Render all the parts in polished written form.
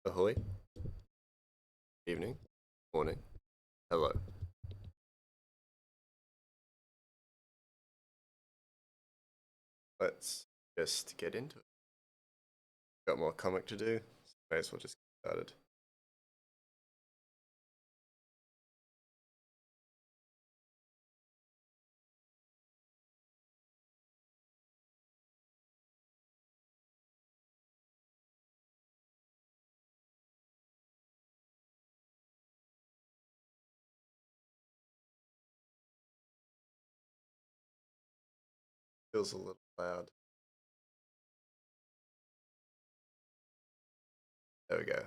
Ahoy, evening, morning, hello. Let's just get into it. Got more comic to do, so may as well just get started. Feels a little loud. There we go.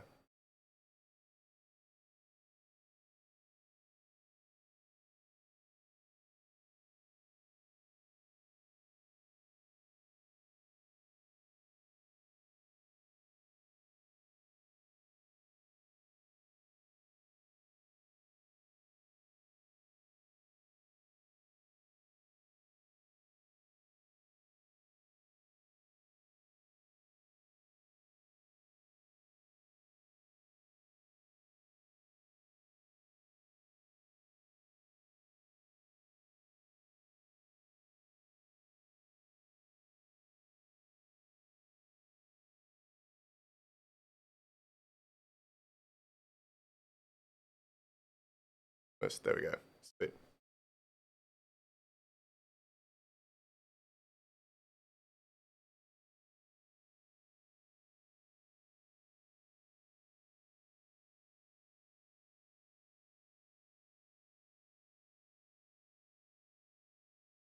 There we go. Sweet.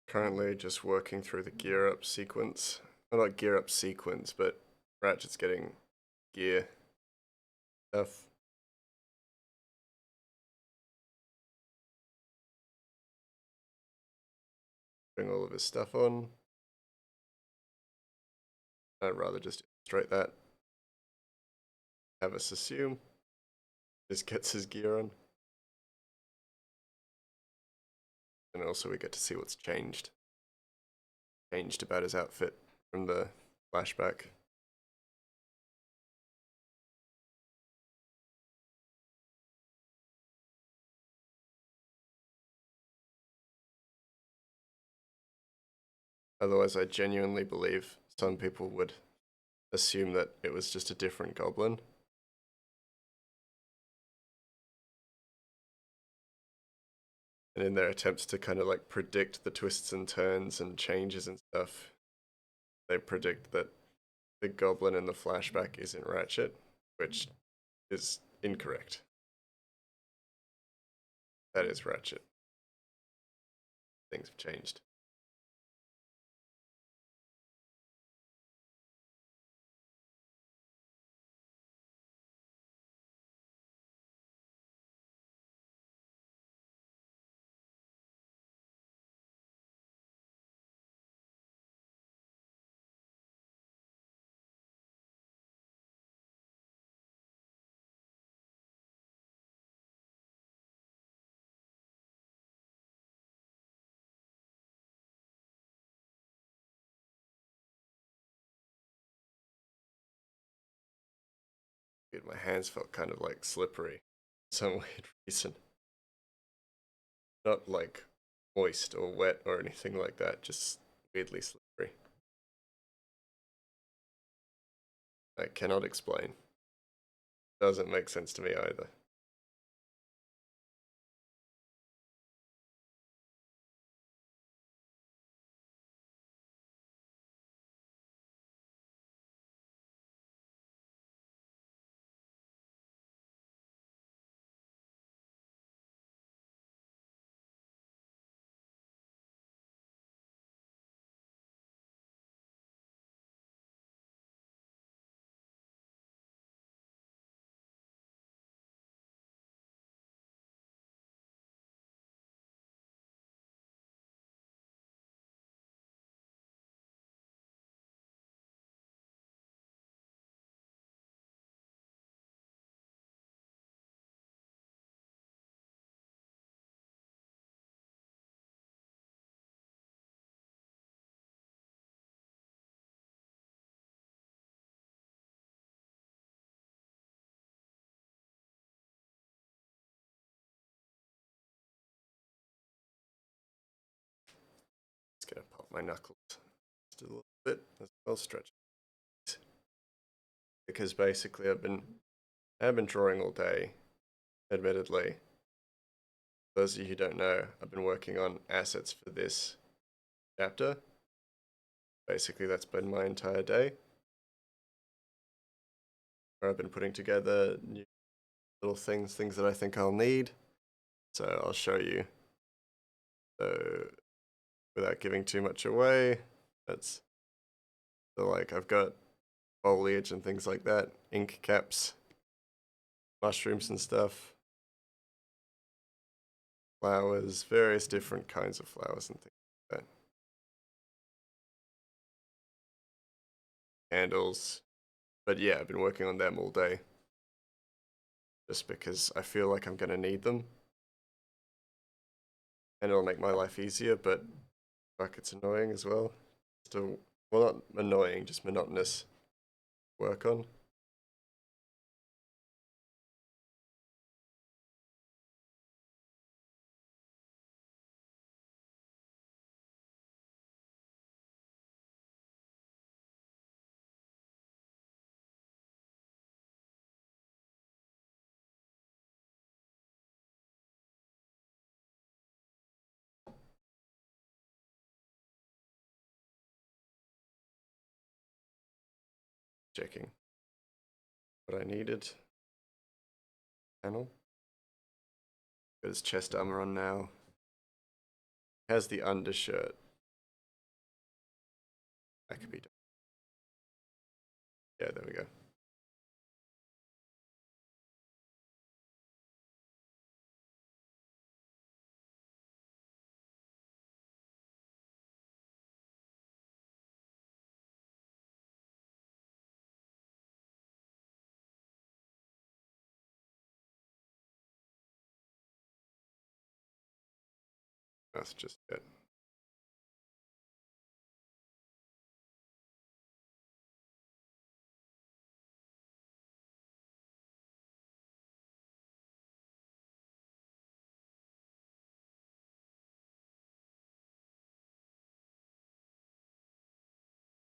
Currently just working through the gear up sequence. Well, not gear up sequence, but Ratchet's getting gear stuff. Putting all of his stuff on. I'd rather just illustrate that. Have us assume. Just gets his gear on. And also we get to see what's changed. Changed about his outfit from the flashback. Otherwise, I genuinely believe some people would assume that it was just a different goblin. And in their attempts to kind of like predict the twists and turns and changes and stuff, they predict that the goblin in the flashback isn't Ratchet, which is incorrect. That is Ratchet. Things have changed. Dude, my hands felt kind of like slippery for some weird reason. Not like moist or wet or anything like that, just weirdly slippery. I cannot explain. Doesn't make sense to me either. Just gonna pop my knuckles just a little bit as well, stretch. Because basically I've been drawing all day, admittedly. For those of you who don't know, I've been working on assets for this chapter. Basically that's been my entire day. Where I've been putting together new little things that I think I'll need. So I'll show you. So without giving too much away, that's so like I've got foliage and things like that, ink caps, mushrooms and stuff, flowers, various different kinds of flowers and things like that. Candles. But yeah, I've been working on them all day. Just because I feel like I'm gonna need them. And it'll make my life easier, but fuck, it's annoying as well. Still, well, not annoying, just monotonous work on. Checking what I needed. Panel. Got his chest armor on now. Has the undershirt. That could be done. Yeah, there we go. That's just it.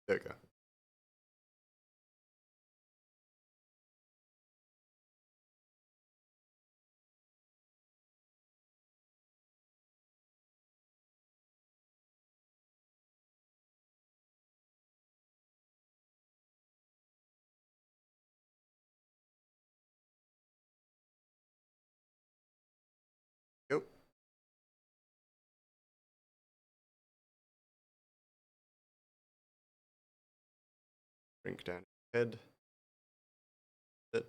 There we go. Yep. Drink down his head. It.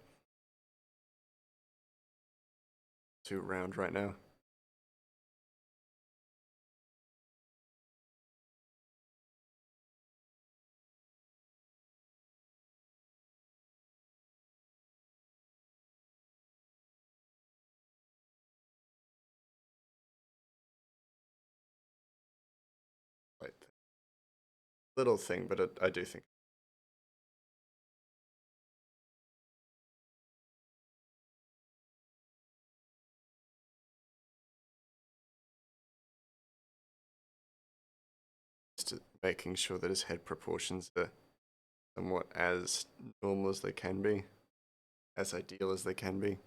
Too round right now. Like little thing, but I do think just making sure that his head proportions are somewhat as normal as they can be, as ideal as they can be.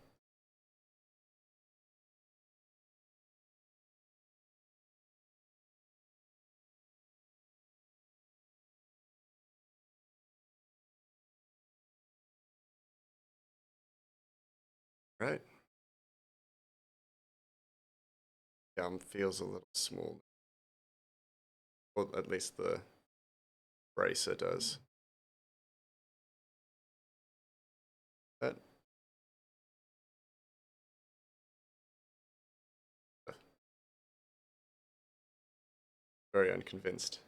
Right. Feels a little small. Or at least the bracer does. But very unconvinced.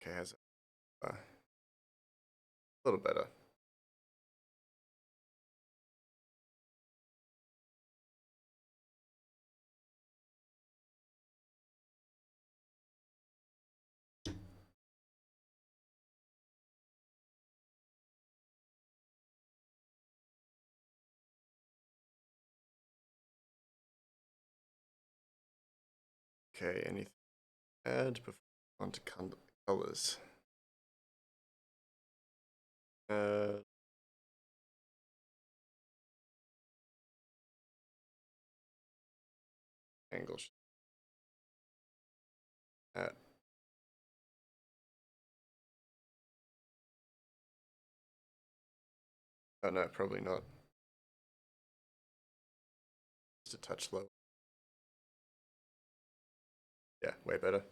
Okay, has a little better. Okay, anything to add before on to colors? Uh, angle. Uh, oh no, probably not. Just a touch low. Yeah, way better.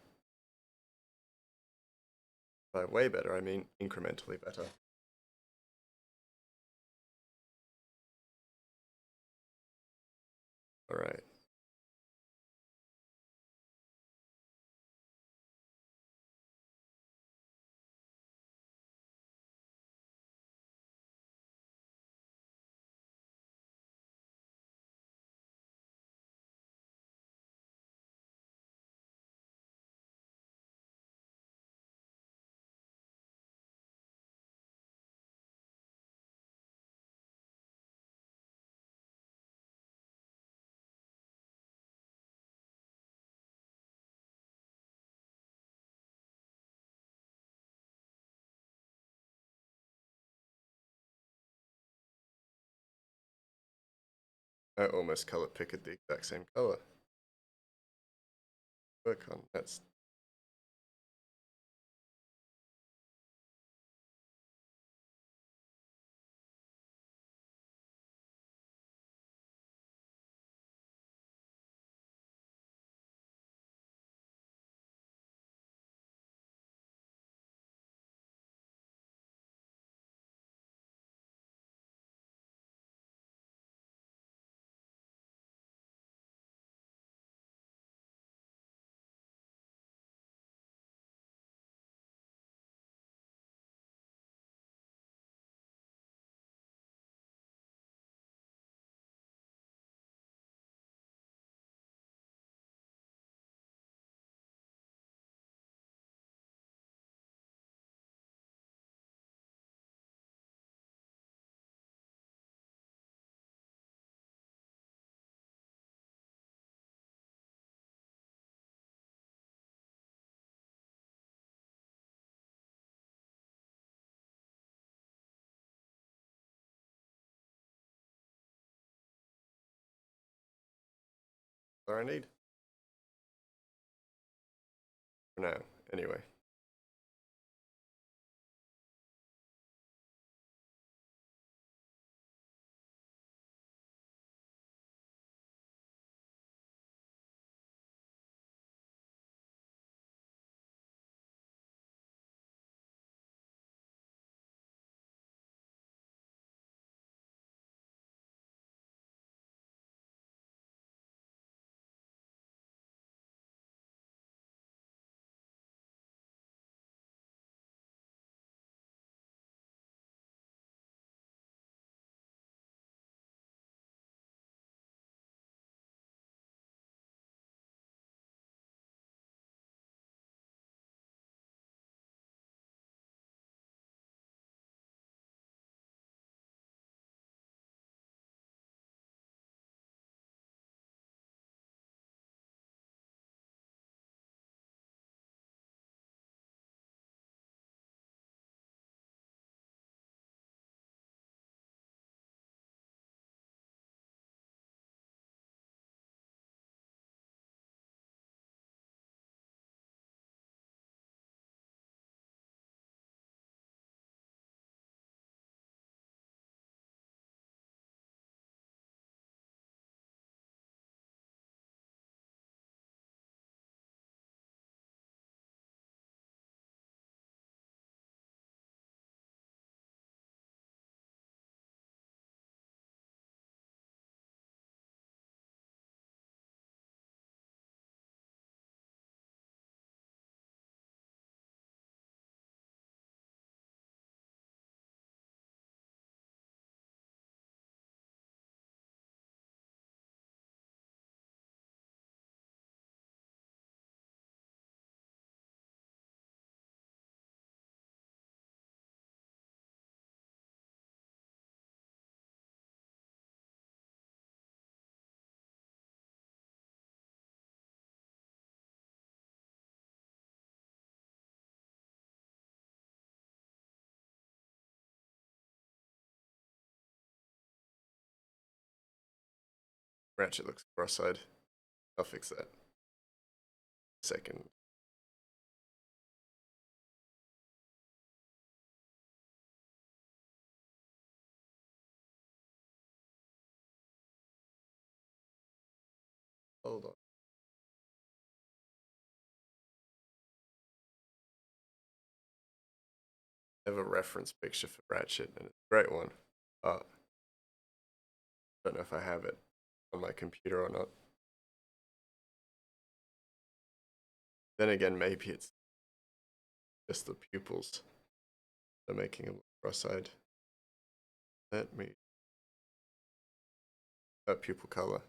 By way better, I mean incrementally better. All right. I almost color picked the exact same color. Work on that's what I need for now. Anyway. Ratchet looks cross-eyed. I'll fix that. Second. Hold on. I have a reference picture for Ratchet, and it's a great one. I don't know if I have it on my computer or not. Then again, maybe it's just the pupils that are making him look cross-eyed. Let me. Pupil color.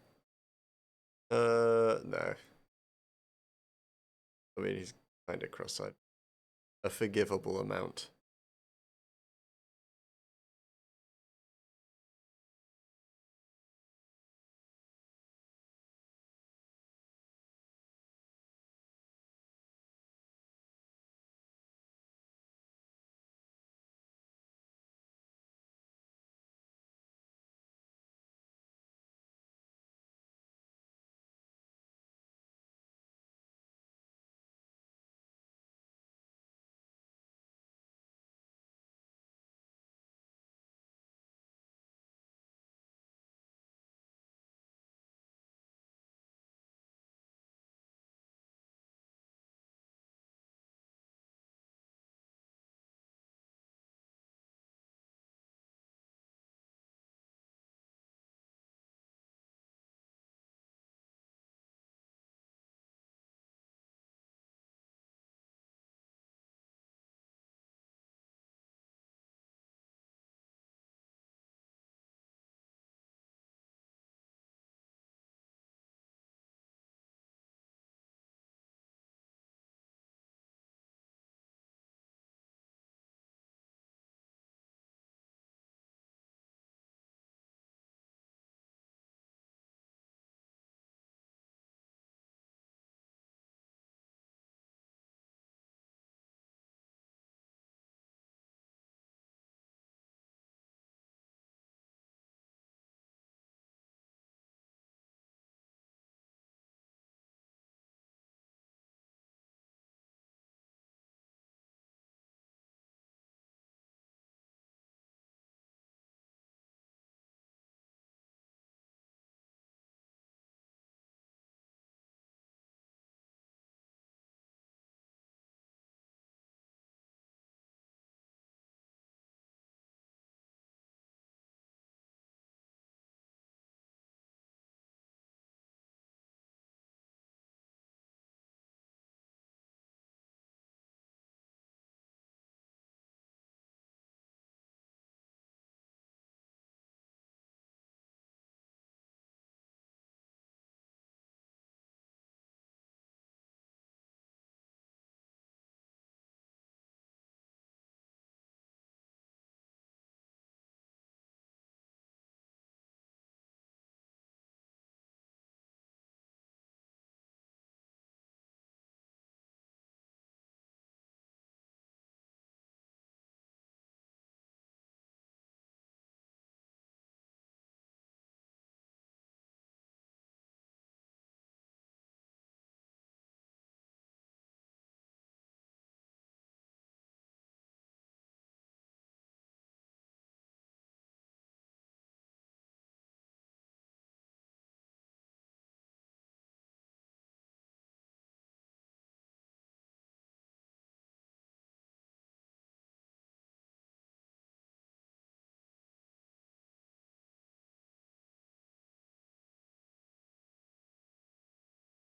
No. I mean, he's kind of cross-eyed. A forgivable amount.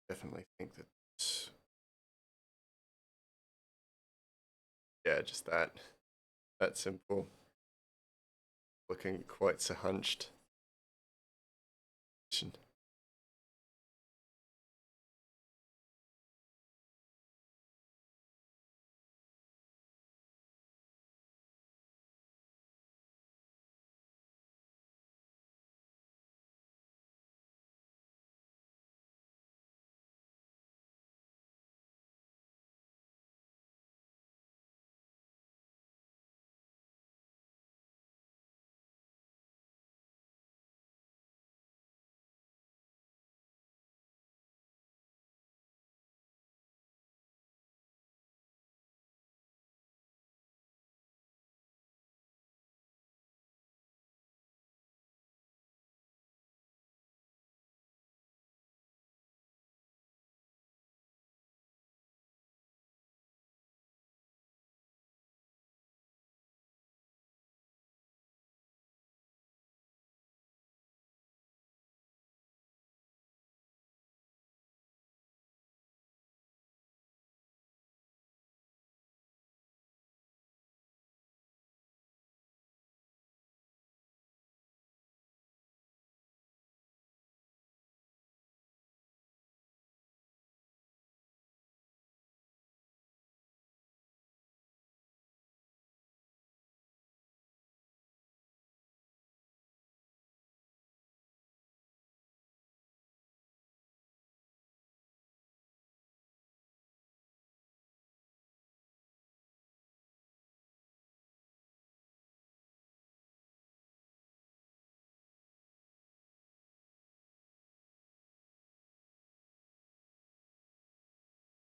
Definitely think that. Yeah, just that. That simple. Looking quite so hunched.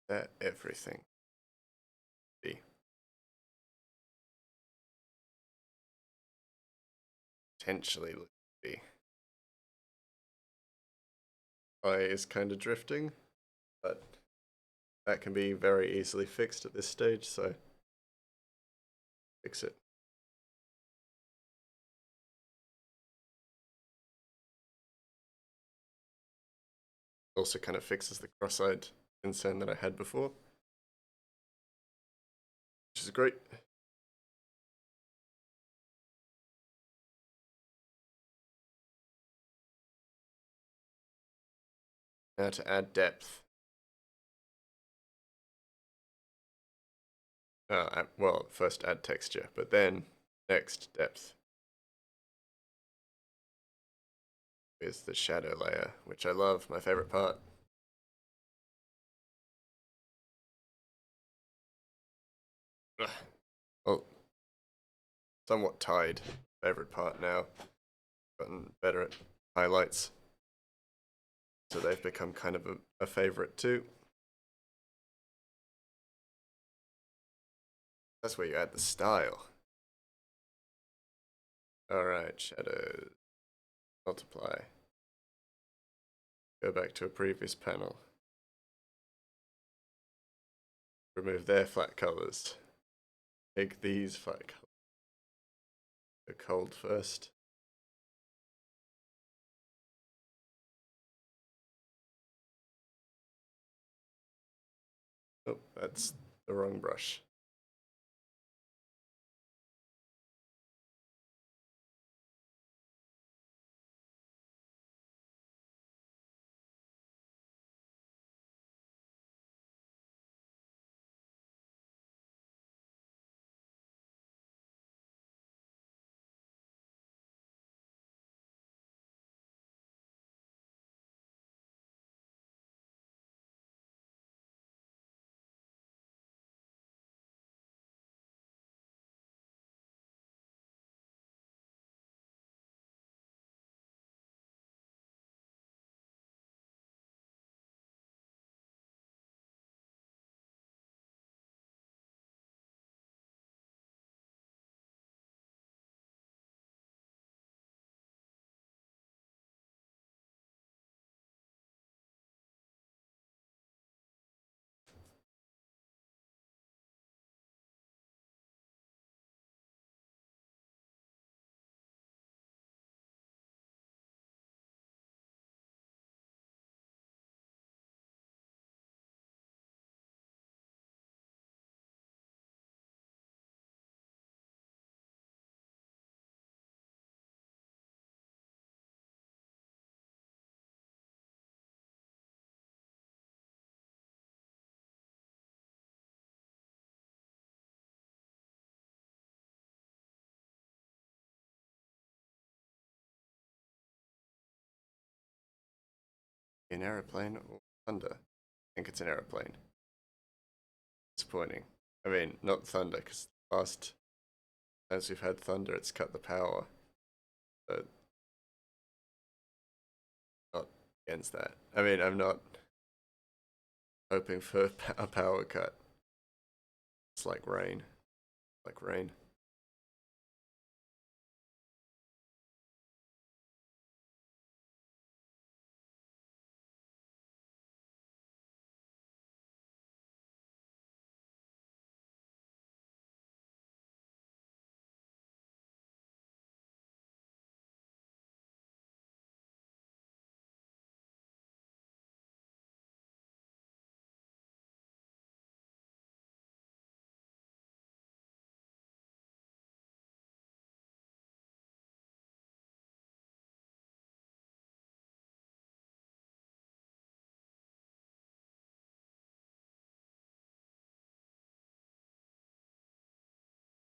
that everything be? Potentially be. Eye is kind of drifting, but that can be very easily fixed at this stage, so fix it. Also kind of fixes the cross-eyed concern that I had before, which is great. Now to add depth. Well, first add texture, but then next depth is the shadow layer, which I love, my favorite part. Ugh. Well, somewhat tied. Favorite part now. Gotten better at highlights. So they've become kind of a favorite too. That's where you add the style. Alright, shadows. Multiply. Go back to a previous panel. Remove their flat colors. Take these flat colors. Go cold first. Oh, that's the wrong brush. An aeroplane or thunder? I think it's an aeroplane. Disappointing. I mean, not thunder, because last times we've had thunder, it's cut the power. But not against that. I mean, I'm not hoping for a power cut. It's like rain. Like rain.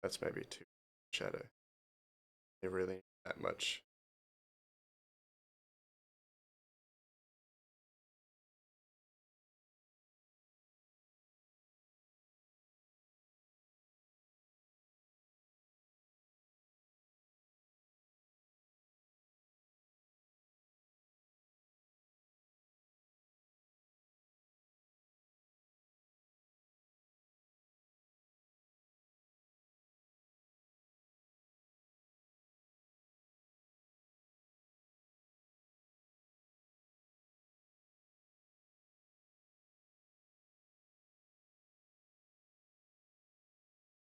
That's maybe too shadow. They really need that much.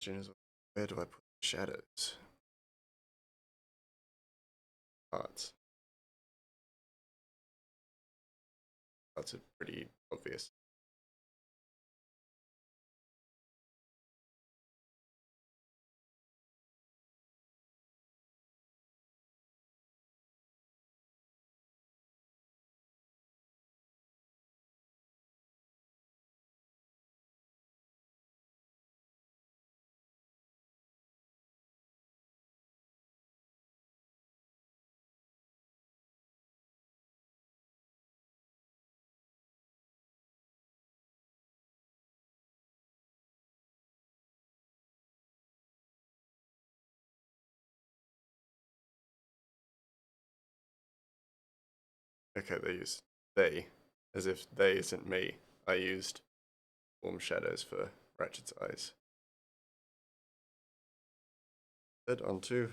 Where do I put the shadows? Parts. Parts are pretty obvious. Okay, they use they, as if they isn't me. I used warm shadows for Ratchet's eyes. Then onto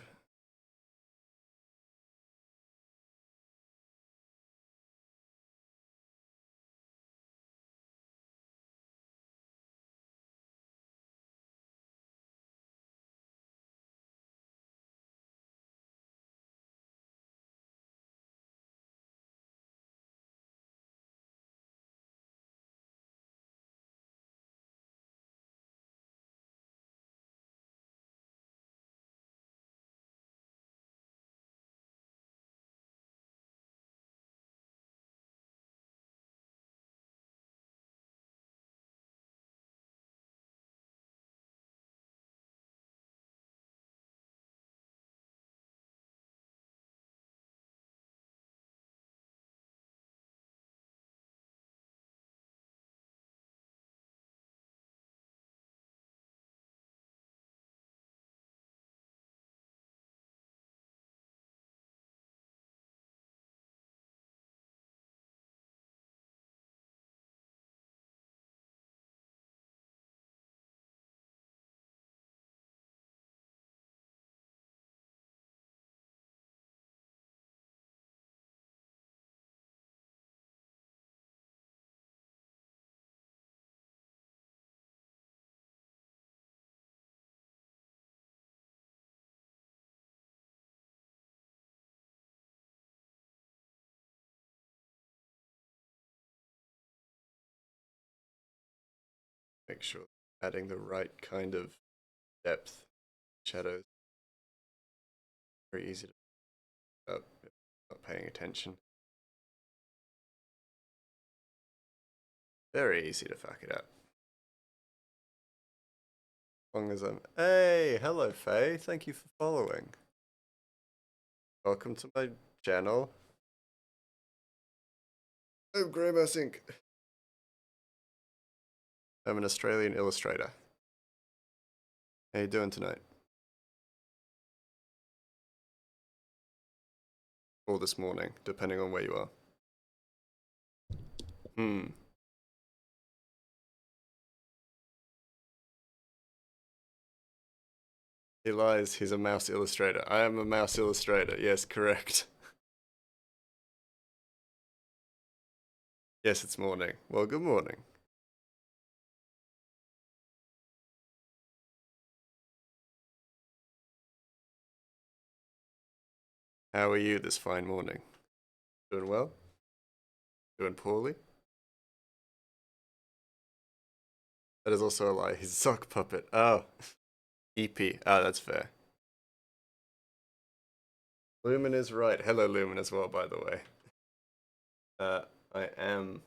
make sure adding the right kind of depth shadows. Very easy to not paying attention. Very easy to fuck it up. As long as I'm. Hey, hello, Faye. Thank you for following. Welcome to my channel. I'm Greymouse Inc. I'm an Australian illustrator. How you doing tonight? Or this morning, depending on where you are. Hmm. He lies, he's a mouse illustrator. I am a mouse illustrator, yes, correct. Yes, it's morning. Well, good morning. How are you this fine morning? Doing well? Doing poorly? That is also a lie. He's a sock puppet. Oh. EP. Ah, that's fair. Lumen is right. Hello, Lumen, as well, by the way. I am.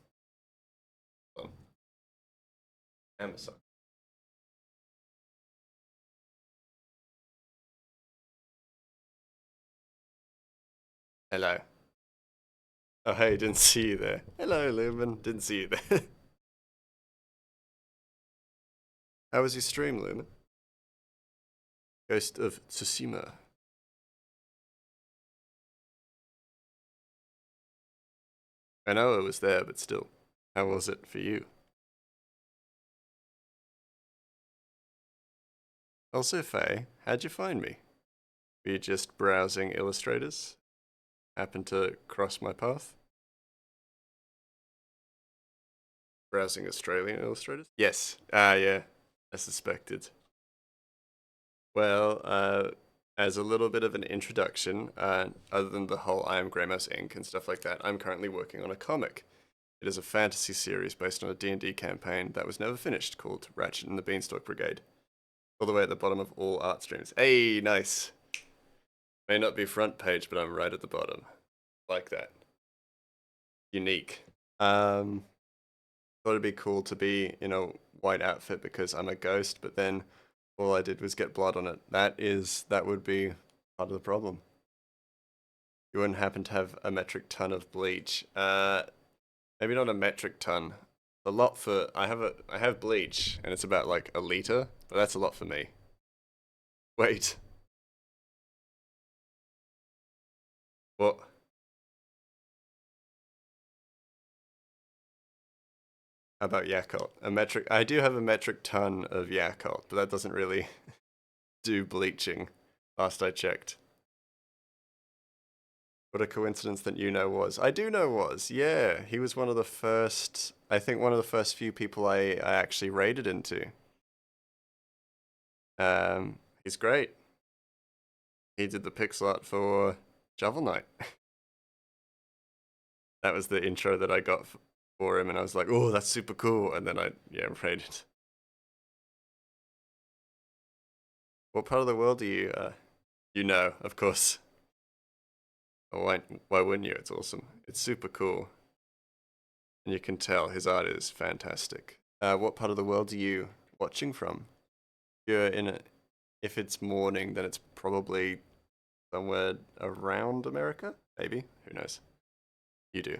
Well, I am a sock. Hello. Oh, hey, didn't see you there. Hello, Lumen. Didn't see you there. How was your stream, Lumen? Ghost of Tsushima. I know it was there, but still. How was it for you? Also, Faye, how'd you find me? Were you just browsing illustrators? Happened to cross my path? Browsing Australian illustrators? Yes. Ah, yeah. I suspected. Well, as a little bit of an introduction, other than the whole I Am Grey Mouse Inc. and stuff like that, I'm currently working on a comic. It is a fantasy series based on a D&D campaign that was never finished called Ratchet and the Beanstalk Brigade. All the way at the bottom of all art streams. Hey, nice. May not be front page, but I'm right at the bottom. Like that. Unique. Thought it'd be cool to be in a white outfit because I'm a ghost, but then all I did was get blood on it. That would be part of the problem. You wouldn't happen to have a metric ton of bleach. Maybe not a metric ton. A lot for I have bleach and it's about like a liter, but that's a lot for me. Wait, what? How about Yakult? I do have a metric ton of Yakult, but that doesn't really do bleaching. Last I checked. What a coincidence that you know was. I do know was. Yeah, he was one of the first. I think one of the first few people I actually raided into. He's great. He did the pixel art for Shovel Knight. That was the intro that I got for him, and I was like, "Oh, that's super cool." And then raided. What part of the world do you you know? Of course. Oh, why wouldn't you? It's awesome. It's super cool, and you can tell his art is fantastic. What part of the world are you watching from? You're in a, if it's morning, then it's probably somewhere around America, maybe. Who knows? You do.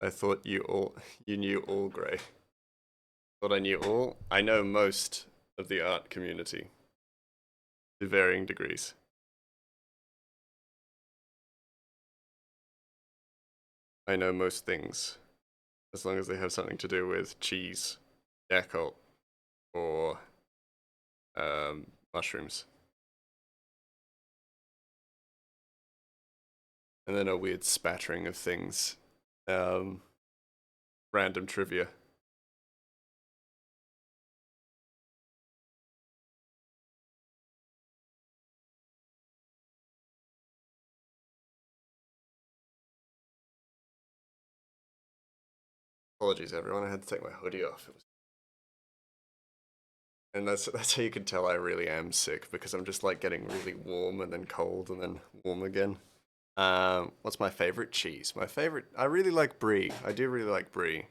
I thought you knew all Grey. Thought I knew all. I know most of the art community to varying degrees. I know most things as long as they have something to do with cheese, Yakult, or mushrooms, and then a weird spattering of things. Um, Random trivia. Apologies, everyone. I had to take my hoodie off. And that's how you can tell I really am sick because I'm just like getting really warm and then cold and then warm again. What's my favorite cheese? My favorite, I really like brie. I do really like brie.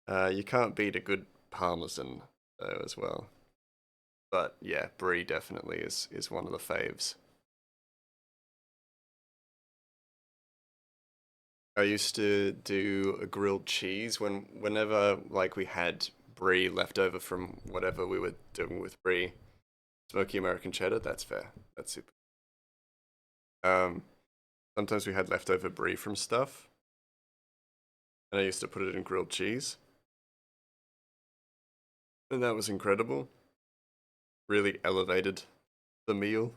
You can't beat a good parmesan though as well. But yeah, brie definitely is one of the faves. I used to do a grilled cheese whenever like we had brie left over from whatever we were doing with brie. Smoky American cheddar, that's fair. That's super. Um, Sometimes we had leftover brie from stuff, and I used to put it in grilled cheese, and that was incredible. Really elevated the meal.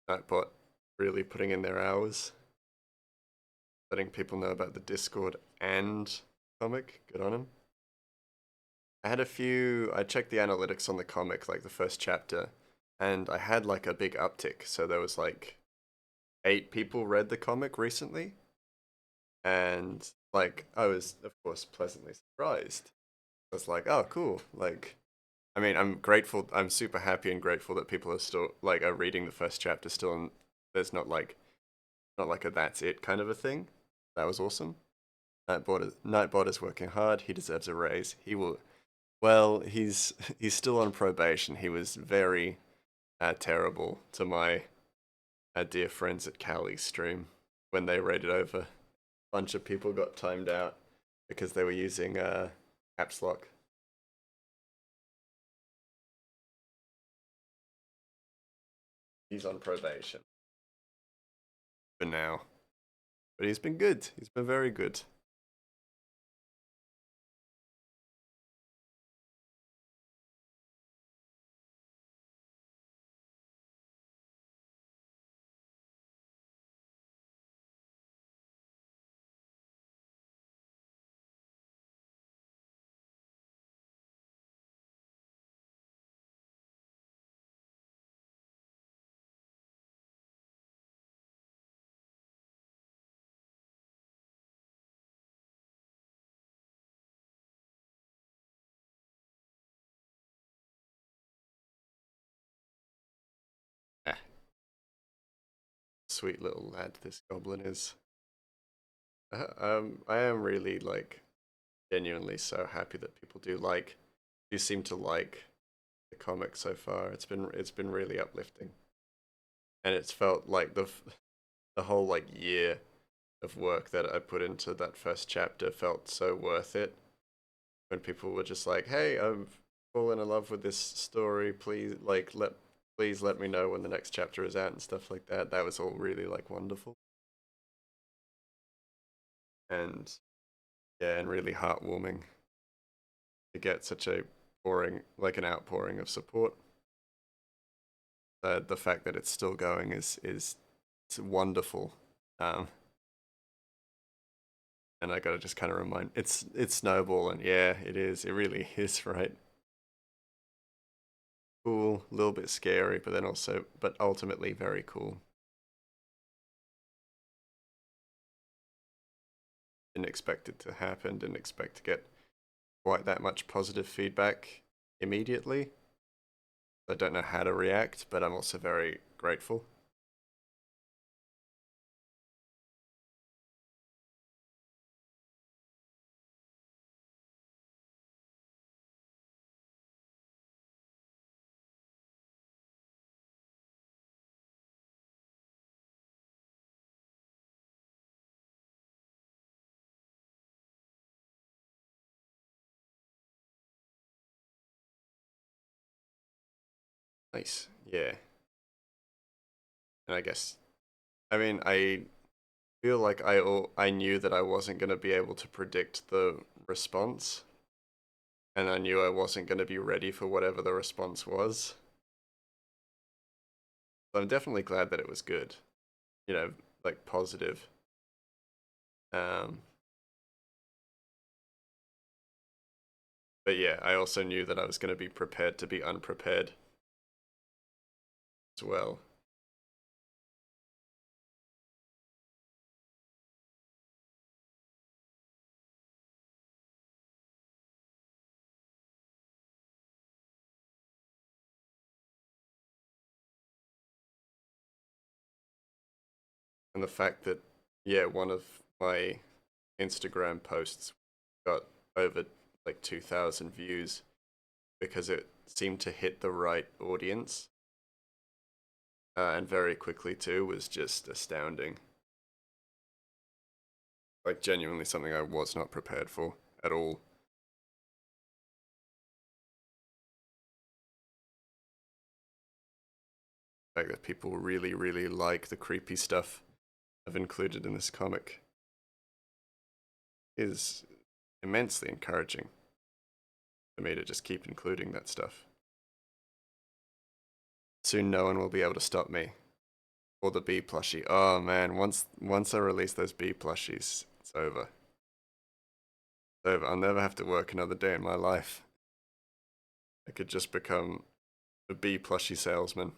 Nightbot really putting in their hours, letting people know about the Discord and comic. Good on him. I checked the analytics on the comic, like the first chapter, and I had like a big uptick. So there was like 8 people read the comic recently, and like I was, of course, pleasantly surprised. I was like, oh, cool. Like, I mean, I'm grateful. I'm super happy and grateful that people are still like are reading the first chapter still, and there's not like a that's it kind of a thing. That was awesome. Nightbot is working hard. He deserves a raise. He will. Well, he's still on probation. He was very terrible to my dear friends at Cali's stream when they raided over. A bunch of people got timed out because they were using caps lock. He's on probation for now. But he's been good. He's been very good. Eh, sweet little lad this goblin is. I am really like genuinely so happy that people do seem to like the comic so far. It's been really uplifting, and it's felt like the whole like year of work that I put into that first chapter felt so worth it. When people were just like, "Hey, I'm falling in love with this story. Please let me know when the next chapter is out and stuff like that." That was all really like wonderful and yeah, and really heartwarming to get such a an outpouring of support. The fact that it's still going is it's wonderful. Um, and I gotta just kind of remind it's Snowball, and yeah, it is. It really is, right? Cool, a little bit scary, but then also, but ultimately very cool. Didn't expect it to happen. Didn't expect to get quite that much positive feedback immediately. I don't know how to react, but I'm also very grateful. Nice, yeah. And I guess, I mean, I feel like I knew that I wasn't going to be able to predict the response, and I knew I wasn't going to be ready for whatever the response was. So I'm definitely glad that it was good, like positive. Um, but yeah, I also knew that I was going to be prepared to be unprepared as well. And the fact that, yeah, one of my Instagram posts got over like 2,000 views because it seemed to hit the right audience, and very quickly too, was just astounding. Like genuinely something I was not prepared for at all. The fact that people really, really like the creepy stuff I've included in this comic is immensely encouraging for me to just keep including that stuff. Soon no one will be able to stop me. Or the bee plushie. Oh man, once I release those bee plushies, it's over. It's over. I'll never have to work another day in my life. I could just become a bee plushie salesman.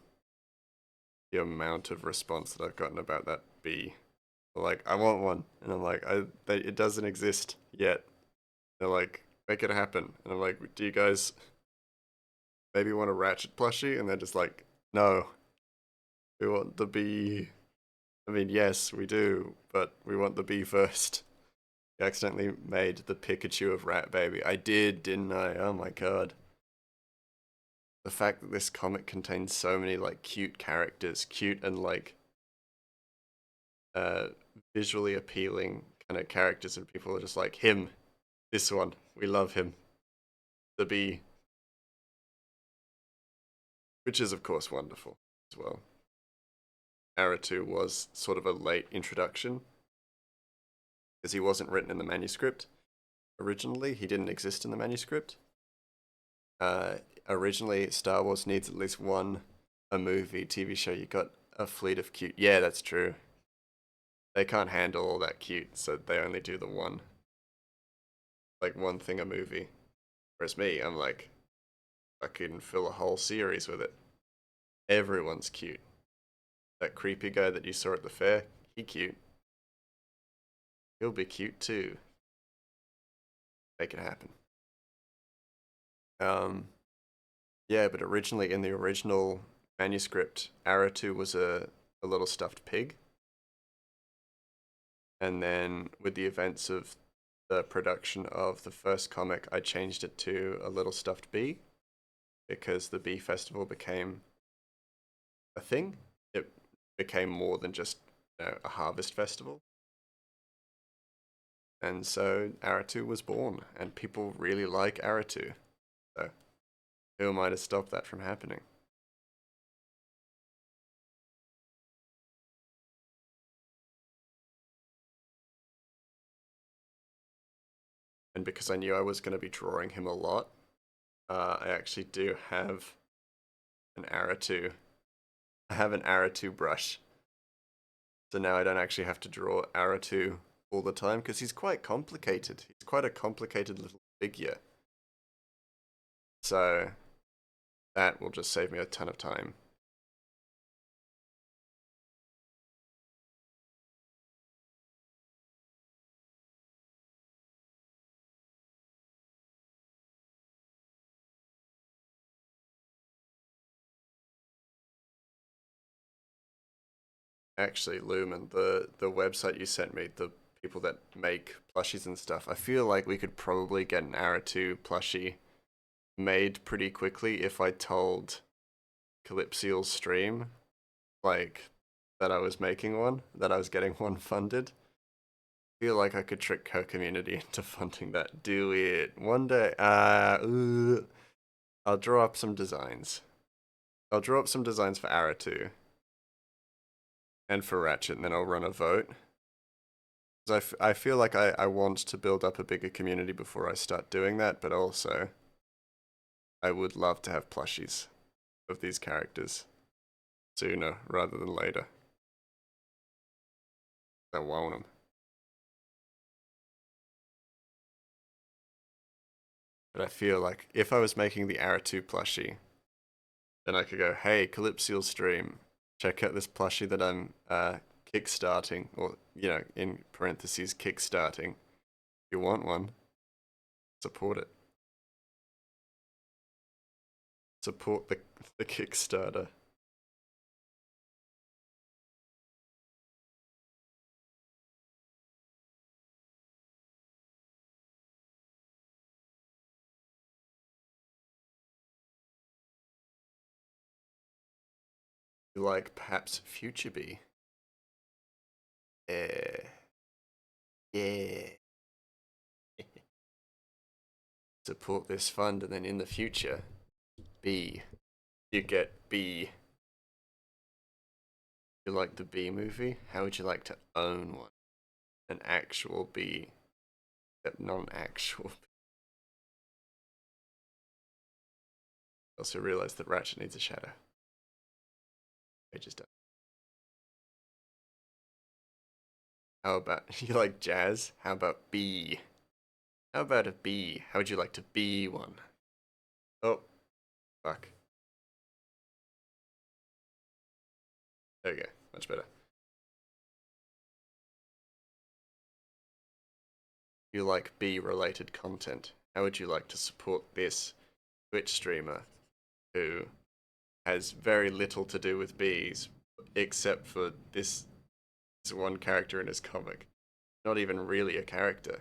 The amount of response that I've gotten about that bee. They're like, I want one. And I'm like, it doesn't exist yet. They're like, make it happen. And I'm like, do you guys maybe want a Ratchet plushie? And they're just like, no, we want the bee. I mean, yes, we do, but we want the bee first. I accidentally made the Pikachu of Rat Baby. I did, didn't I? Oh my god. The fact that this comic contains so many like cute characters, cute and like uh visually appealing kind of characters, and people are just like him, this one, we love him, the bee, which is of course wonderful as well. Aratu was sort of a late introduction because he wasn't written in the manuscript originally. He didn't exist in the manuscript. Uh, Originally, Star Wars needs at least one a movie, TV show. You got a fleet of cute. Yeah, that's true. They can't handle all that cute, so they only do the one, like one thing a movie. Whereas me, I'm like, I can fill a whole series with it. Everyone's cute. That creepy guy that you saw at the fair, he cute. He'll be cute too. Make it happen. Um, yeah, but originally in the original manuscript, Aratu was a little stuffed pig. And then with the events of the production of the first comic, I changed it to a little stuffed bee because the bee festival became a thing. It became more than just, a harvest festival. And so Aratu was born, and people really like Aratu. So who am I to stop that from happening? And because I knew I was going to be drawing him a lot, I actually do have an Aratu. I have an Aratu brush. So now I don't actually have to draw Aratu all the time because he's quite complicated. He's quite a complicated little figure. So that will just save me a ton of time. Actually, Lumen, the website you sent me, the people that make plushies and stuff, I feel like we could probably get an Aratu plushie made pretty quickly if I told Calypsy's stream, like, that I was making one, that I was getting one funded. I feel like I could trick her community into funding that. Do it. One day. I'll draw up some designs. I'll draw up some designs for Aratu and for Ratchet, and then I'll run a vote. Because I feel like I want to build up a bigger community before I start doing that, but also I would love to have plushies of these characters sooner rather than later. I want them. But I feel like if I was making the Aratu plushie, then I could go, hey, Calypsy's stream, check out this plushie that I'm kickstarting, or, in parentheses, kickstarting. If you want one, support it. Support the Kickstarter. Like perhaps Future Bee. Yeah. Yeah. Support this fund, and then in the future, B. You get B. You like the B movie? How would you like to own one? An actual B. Except non actual. Also realize that Ratchet needs a shadow. I just don't. How about you like jazz? How about B? How about a B? How would you like to be one? Oh, fuck. There we go. Much better. You like B related content. How would you like to support this Twitch streamer who has very little to do with bees except for this one character in his comic? Not even really a character.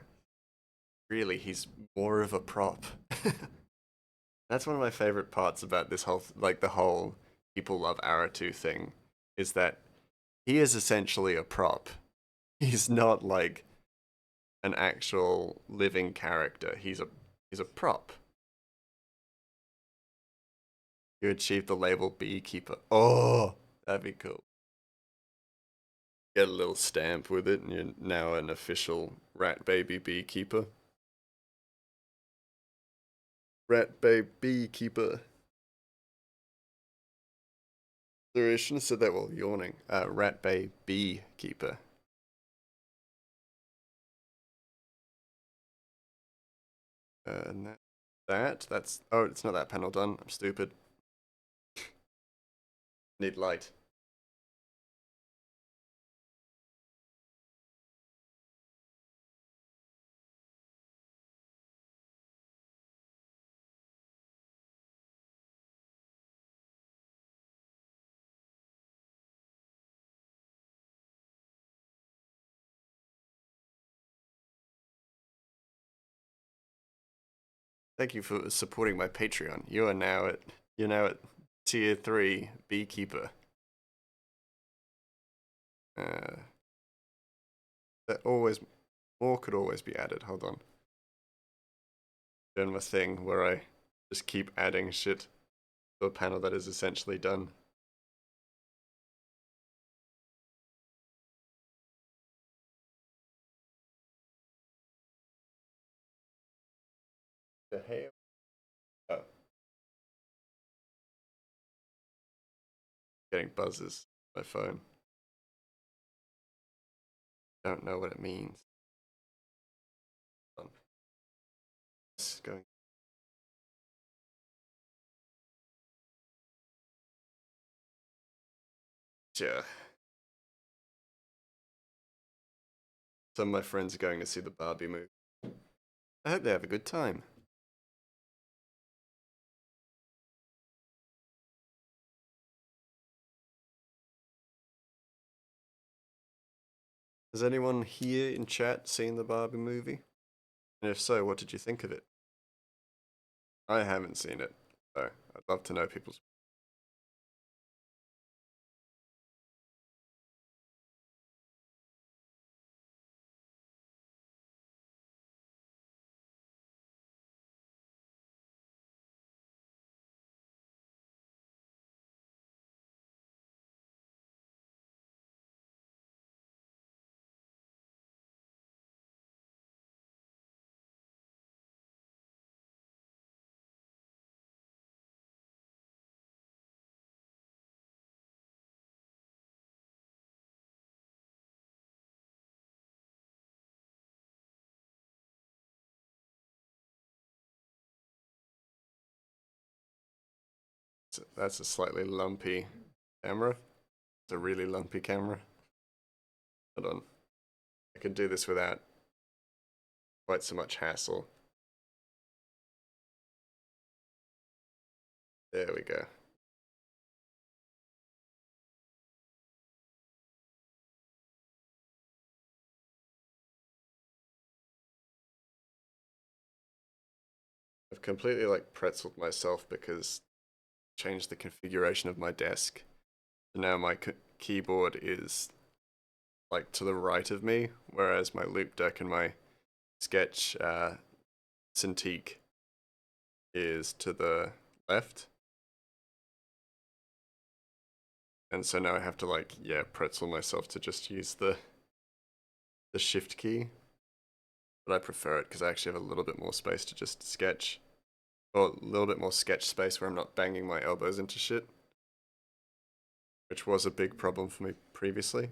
Really, he's more of a prop. That's one of my favorite parts about this whole, like the whole people love Aratu thing, is that he is essentially a prop. He's not like an actual living character. He's a prop. You achieved the label beekeeper. Oh, that'd be cool. get a little stamp with it, and you're now an official rat baby beekeeper. Rat baby beekeeper. Sorry, I shouldn't have said that while yawning. Rat baby beekeeper. And that's oh, it's not that panel done. I'm stupid. Need light. Thank you for supporting my Patreon. You're now at tier 3 beekeeper. Uh, that always more could always be added. Hold on. Doing my thing where I just keep adding shit to a panel that is essentially done. The hell? Oh, getting buzzes on my phone. Don't know what it means. It's going. Yeah. Some of my friends are going to see the Barbie movie. I hope they have a good time. Has anyone here in chat seen the Barbie movie? And if so, what did you think of it? I haven't seen it, so I'd love to know people's. That's a slightly lumpy camera. It's a really lumpy camera. Hold on. I could do this without quite so much hassle. There we go. I've completely like pretzeled myself because I changed the configuration of my desk. So now my keyboard is like to the right of me, whereas my loop deck and my sketch Cintiq is to the left. And so now I have to like, yeah, pretzel myself to just use the shift key. But I prefer it because I actually have a little bit more space to just sketch. Or a little bit more sketch space where I'm not banging my elbows into shit. Which was a big problem for me previously.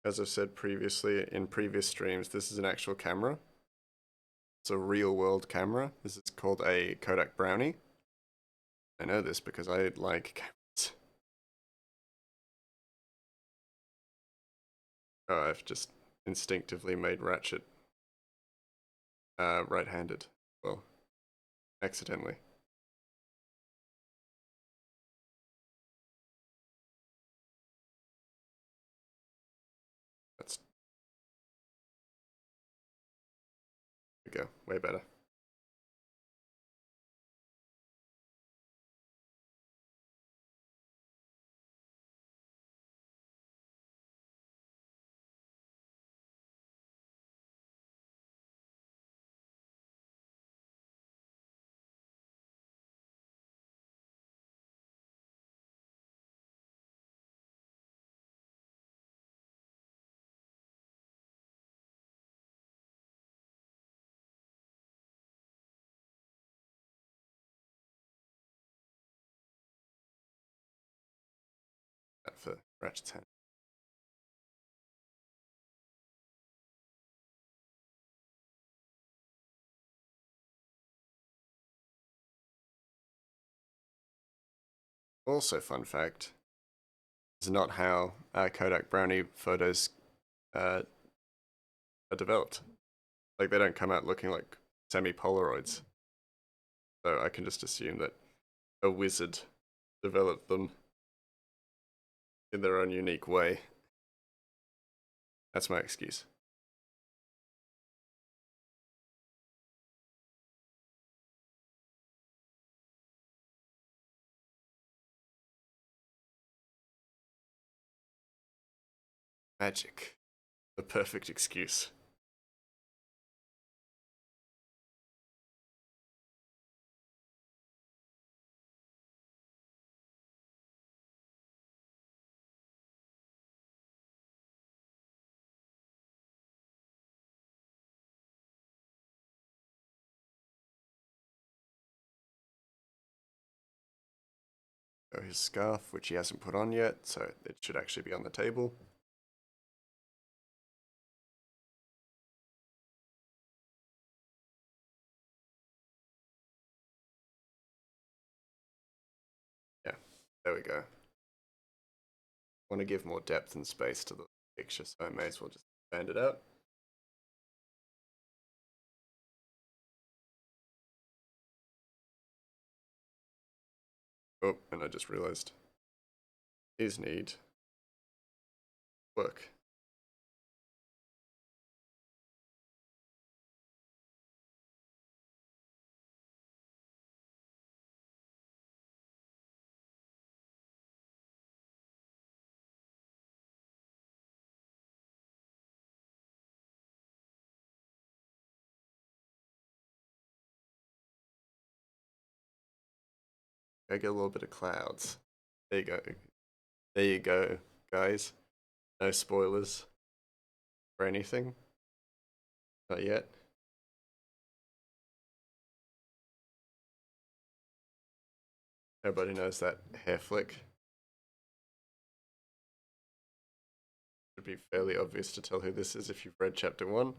As I've said previously in previous streams, this is an actual camera. It's a real world camera. This is called a Kodak Brownie. I know this because I like cameras. Oh, I've just instinctively made Ratchet right-handed. Well, accidentally. That's there we go. Way better. for Ratchet's hand. Also, fun fact, is not how Kodak Brownie photos uh, are developed. Like, they don't come out looking like semi-Polaroids. So I can just assume that a wizard developed them in their own unique way. That's my excuse. Magic. The perfect excuse. So his scarf, which he hasn't put on yet, so it should actually be on the table. Yeah, there we go. Want to give more depth and space to the picture, so I may as well just expand it out. Oh, and I just realized his need work. I get a little bit of clouds. There you go. There you go, guys. No spoilers for anything. Not yet. Everybody knows that hair flick. Should be fairly obvious to tell who this is if you've read chapter 1.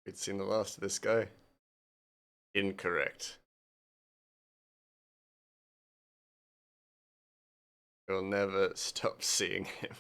We'd seen the last of this guy. Incorrect. We'll never stop seeing him.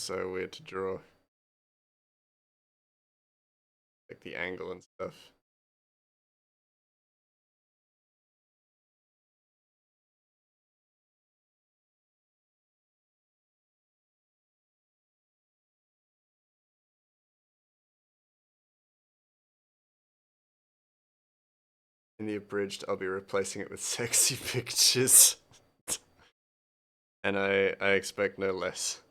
So weird to draw. Like the angle and stuff. In the abridged, I'll be replacing it with sexy pictures. And I expect no less.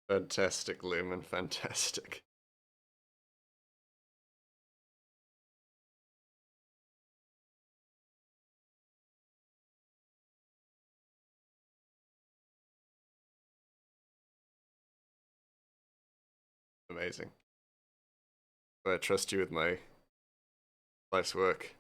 Fantastic, Lumen, fantastic. Amazing. I trust you with my life's work.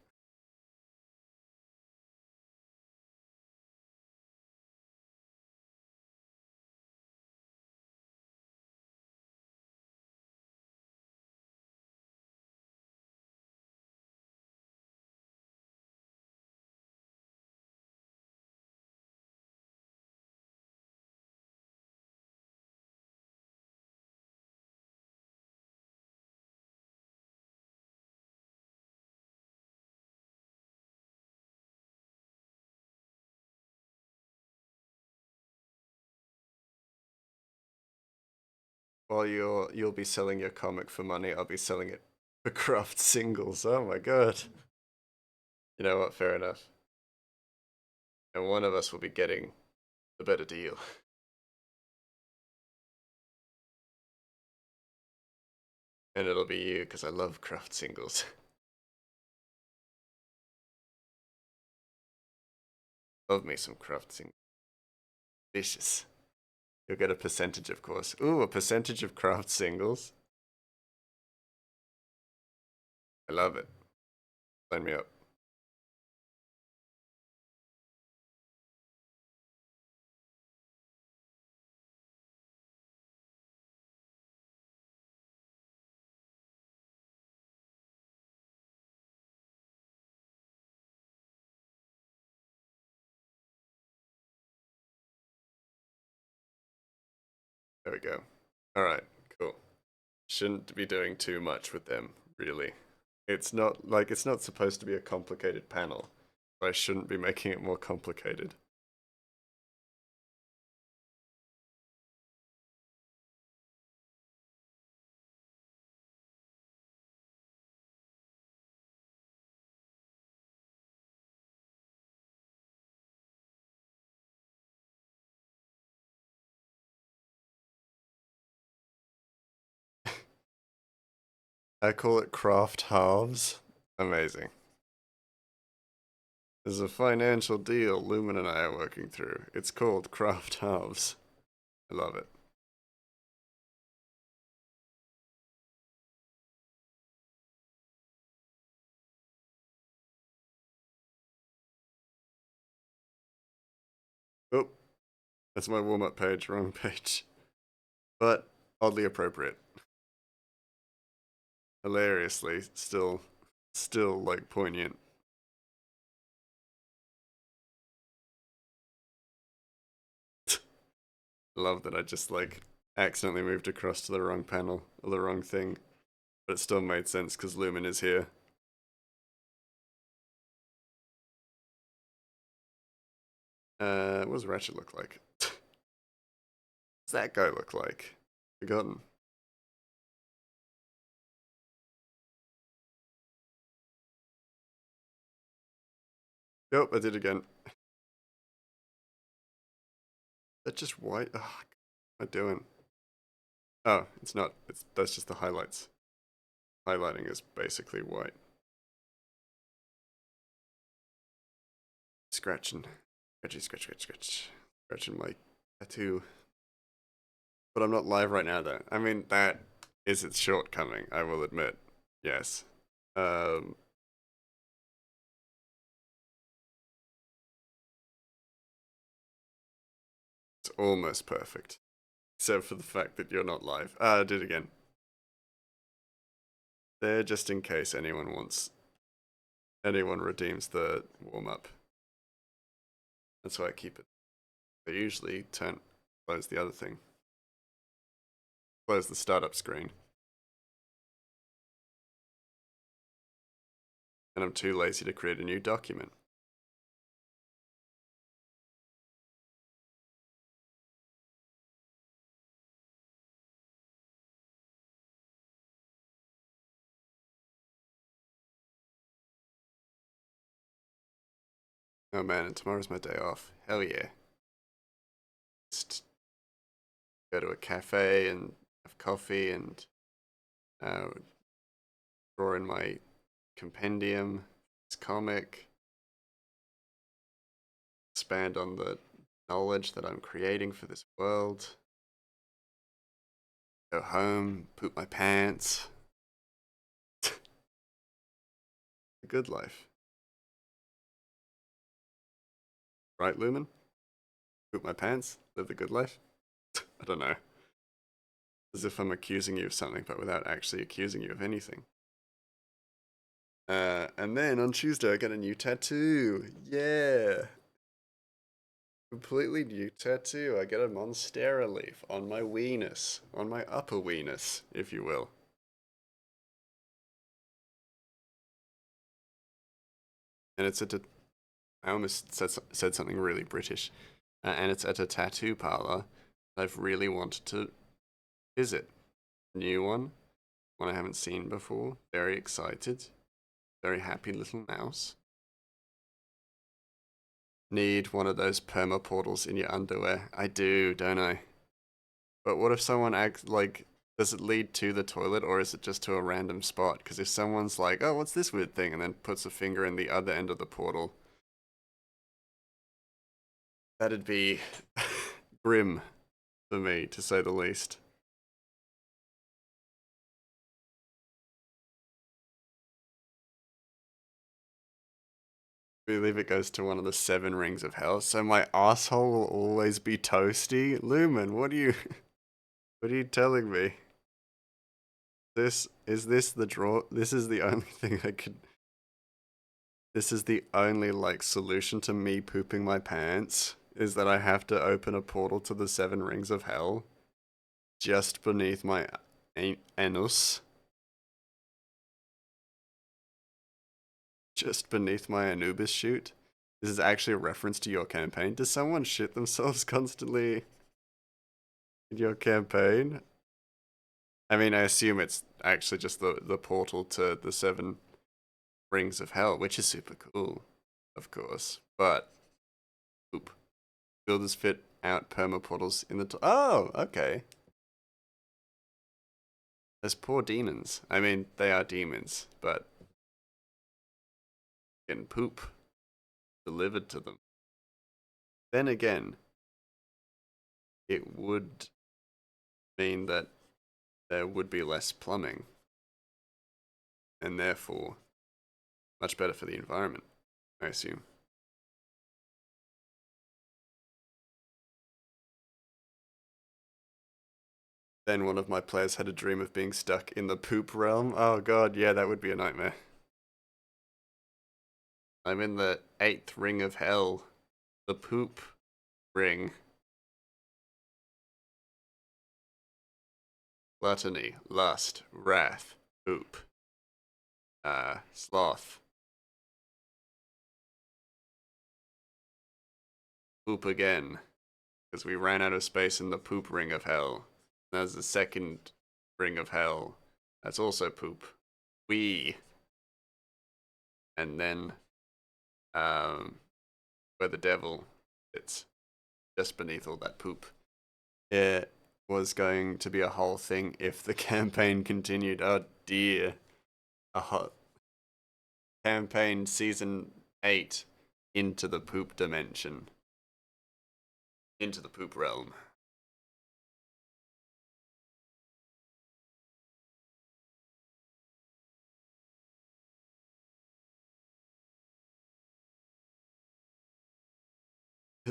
While you'll be selling your comic for money, I'll be selling it for craft singles. Oh my god. You know what? Fair enough. And one of us will be getting the better deal. And it'll be you, because I love craft singles. Love me some craft singles. Delicious. You'll get a percentage, of course. Ooh, a percentage of craft singles. I love it. Sign me up. There we go. Alright, cool. Shouldn't be doing too much with them, really. It's not supposed to be a complicated panel. I shouldn't be making it more complicated. I call it craft halves. Amazing. There's a financial deal Lumen and I are working through. It's called craft halves. I love it. Oh, that's my warm-up page, wrong page. But oddly appropriate. Hilariously, still like poignant. Love that I just like accidentally moved across to the wrong panel or the wrong thing, but it still made sense because Lumen is here. What does Ratchet look like? What's that guy look like? Forgotten. Nope, I did again. That's just white. Oh, what am I doing? Oh, it's not. That's just the highlights. Highlighting is basically white. Scratching. Scratching my tattoo. But I'm not live right now, though. I mean, that is its shortcoming, I will admit. Yes. Um, it's almost perfect. Except for the fact that you're not live. Ah, I did it again. There, just in case anyone redeems the warm-up. That's why I keep it. I usually close the other thing. Close the startup screen. And I'm too lazy to create a new document. Oh man, and tomorrow's my day off. Hell yeah. Just go to a cafe and have coffee and uh, draw in my compendium, this comic, expand on the knowledge that I'm creating for this world, go home, poop my pants. The good life. Right, Lumen? Poop my pants, live the good life? I don't know. As if I'm accusing you of something, but without actually accusing you of anything. And then on Tuesday, I get a new tattoo. Yeah. Completely new tattoo. I get a monstera leaf on my weenus. On my upper weenus, if you will. And it's at a. I almost said something really British. And it's at a tattoo parlor I've really wanted to visit. New one I haven't seen before. Very excited. Very happy little mouse. Need one of those perma portals in your underwear. I do, don't I? But what if someone acts like, does it lead to the toilet or is it just to a random spot? Because if someone's like, oh, what's this weird thing? And then puts a finger in the other end of the portal, that'd be grim for me, to say the least. I believe it goes to one of the 7 rings of hell, so my asshole will always be toasty. Lumen, what are you telling me? This the draw? This is the only thing I could. This is the only like solution to me pooping my pants is that I have to open a portal to the 7 rings of hell just beneath my anus, just beneath my Anubis chute. This is actually a reference to your campaign. Does someone shit themselves constantly in your campaign? I mean, I assume it's actually just the portal to the 7 rings of hell, which is super cool, of course. But oop, builders fit out perma portals in the. Oh, okay. Those poor demons. I mean, they are demons, but getting poop delivered to them. Then again, it would mean that there would be less plumbing, and therefore much better for the environment, I assume. Then one of my players had a dream of being stuck in the poop realm. Oh god, yeah, that would be a nightmare. I'm in the 8th ring of hell, the poop ring. Gluttony, lust, wrath, poop, sloth, poop again, because we ran out of space in the poop ring of hell. There's the 2nd ring of hell. That's also poop. We. And then, where the devil sits, just beneath all that poop. It was going to be a whole thing if the campaign continued. Oh dear. A hot campaign season 8 into the poop dimension. Into the poop realm.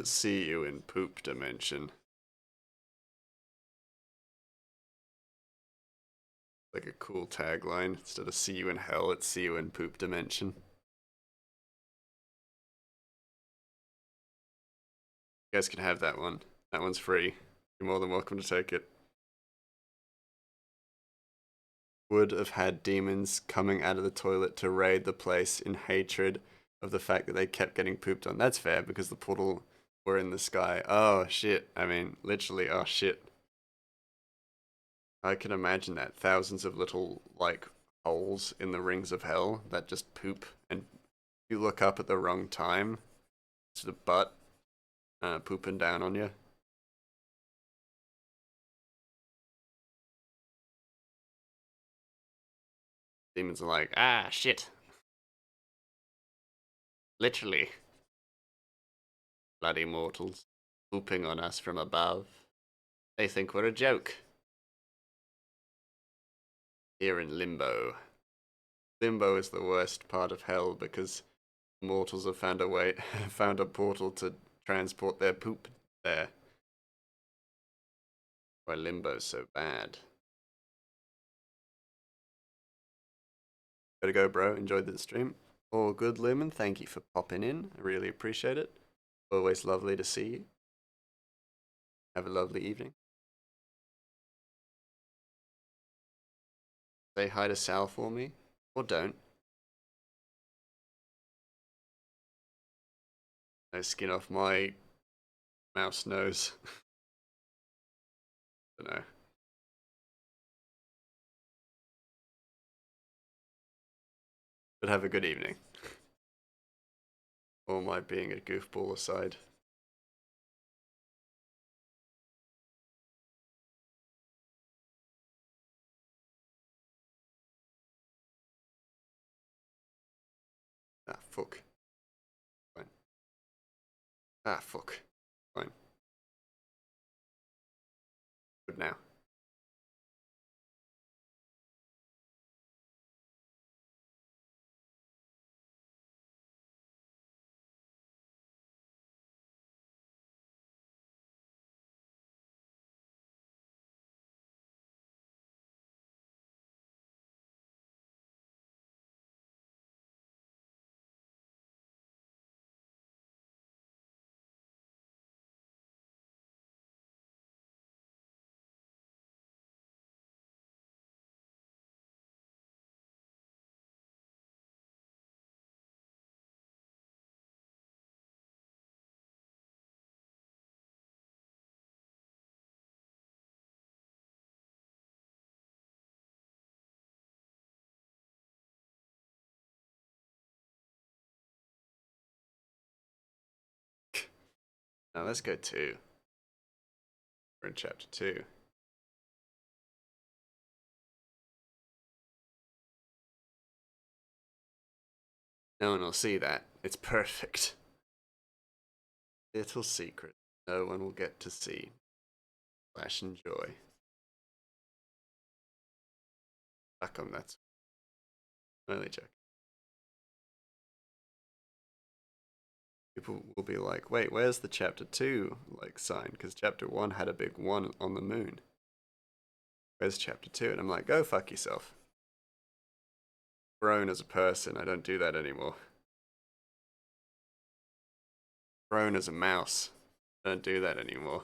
See you in poop dimension. Like a cool tagline. Instead of see you in hell, it's see you in poop dimension. You guys can have that one. That one's free. You're more than welcome to take it. Would have had demons coming out of the toilet to raid the place in hatred of the fact that they kept getting pooped on. That's fair because the portal were in the sky. Oh shit. I mean, literally, oh shit. I can imagine that. Thousands of little, like, holes in the rings of hell that just poop, and you look up at the wrong time to the butt, pooping down on you. Demons are like, ah, shit. Literally. Bloody mortals. Pooping on us from above. They think we're a joke. Here in Limbo. Limbo is the worst part of hell because mortals have found a way, found a portal to transport their poop there. Why Limbo's so bad. Gotta go, bro. Enjoyed the stream. All good, Lumen. Thank you for popping in. I really appreciate it. Always lovely to see you. Have a lovely evening. Say hi to Sal for me. Or don't. No skin off my mouse nose. Don't know. But have a good evening. All my being a goofball aside. Ah, fuck. Fine. Ah, fuck. Fine. Good now. Now let's go 2. We're in chapter 2. No one will see that. It's perfect. Little secret. No one will get to see. Flash and joy. Back on that. Only joke. People will be like, wait, where's the chapter 2 like sign? Because chapter 1 had a big 1 on the moon. Where's chapter 2? And I'm like, go fuck yourself. Grown as a person, I don't do that anymore. Grown as a mouse, I don't do that anymore.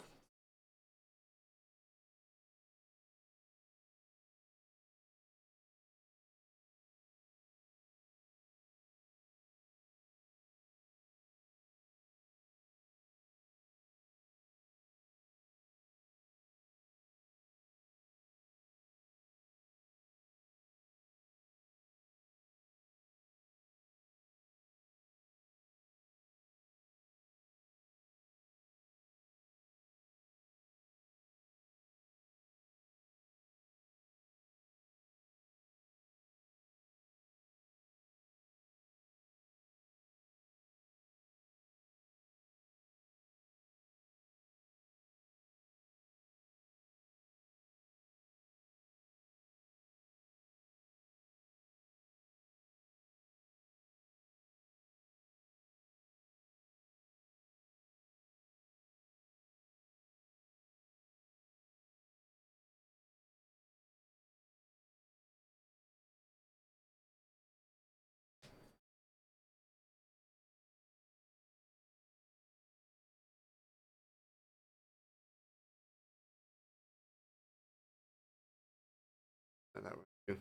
And that would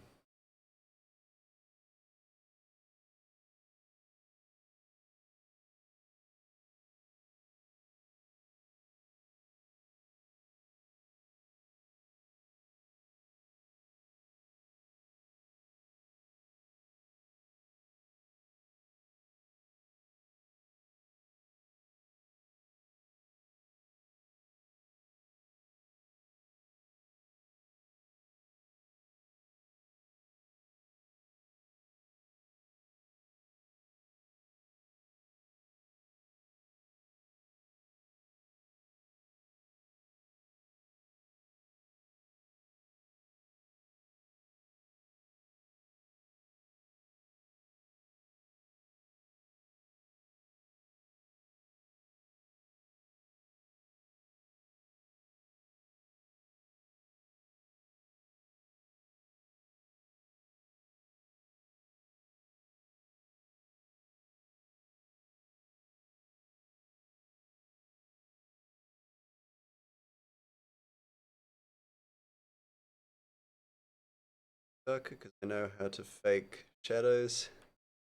darker because I know how to fake shadows.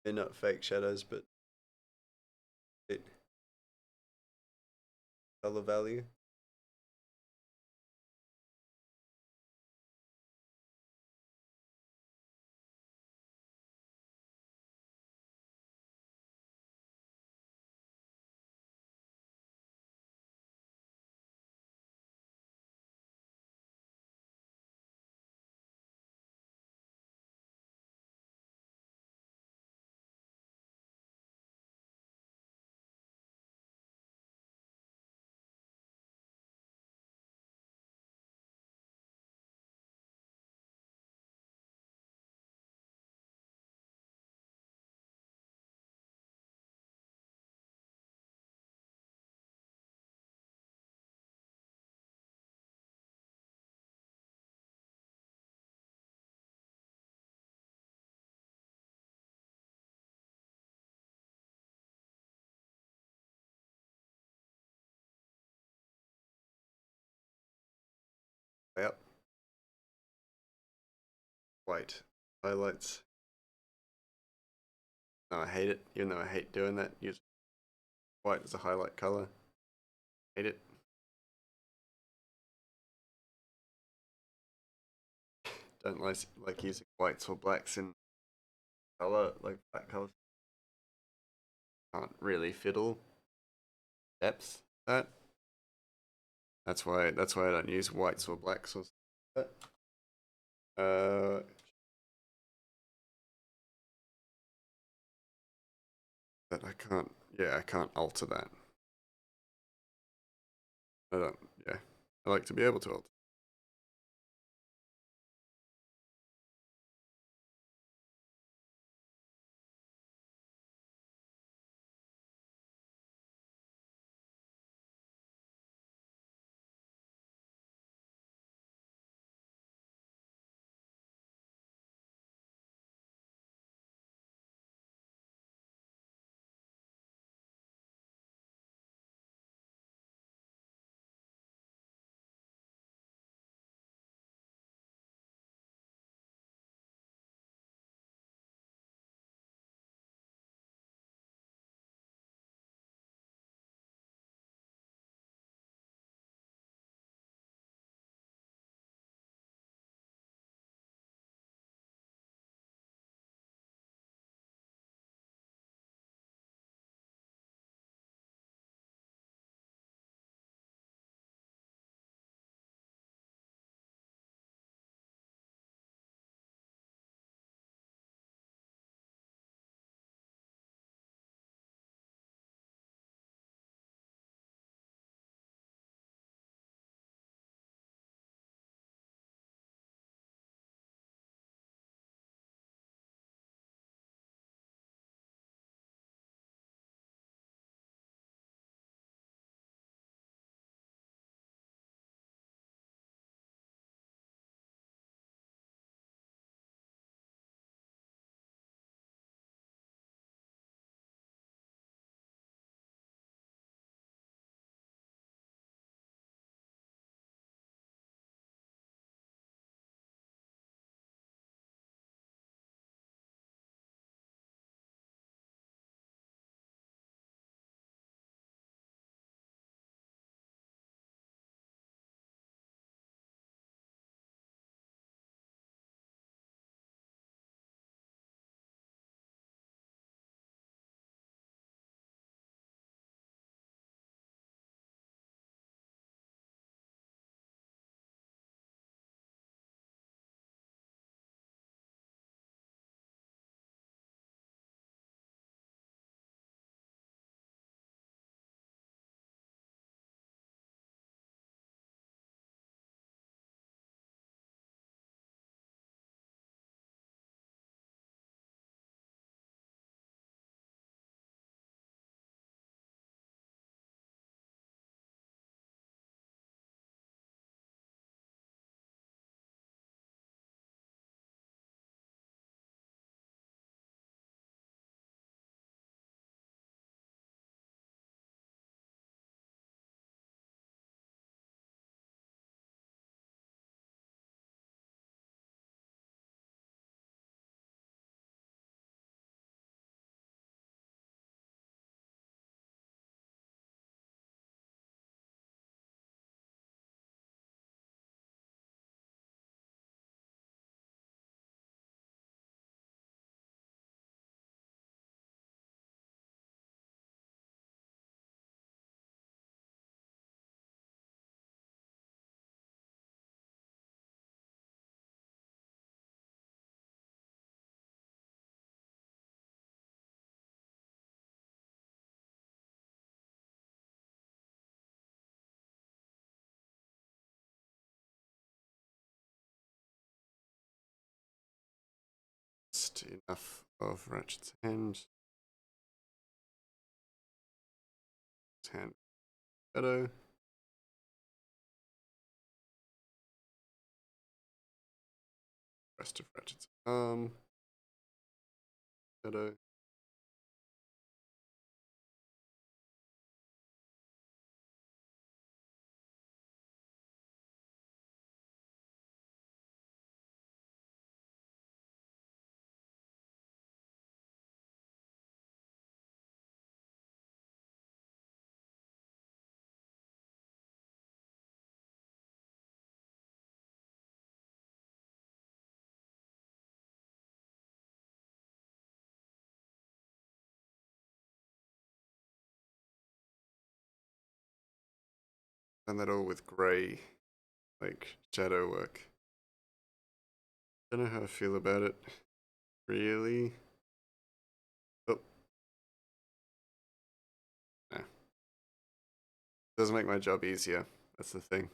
They're not fake shadows, but it color value. Yep. White highlights. No, I hate it. Even though I hate doing that, use white as a highlight color. Hate it. Don't like using whites or blacks in color, like black colors. Can't really fiddle depth. That's why I don't use whites or blacks or that. Uh, but I can't. Yeah, I can't alter that. I don't. Yeah, I like to be able to alter. got enough of Ratchet's hand. His hand shadow. Rest of Ratchet's arm. Shadow. Done that all with grey, like shadow work. Don't know how I feel about it. Really? Oh, no. Doesn't make my job easier. That's the thing.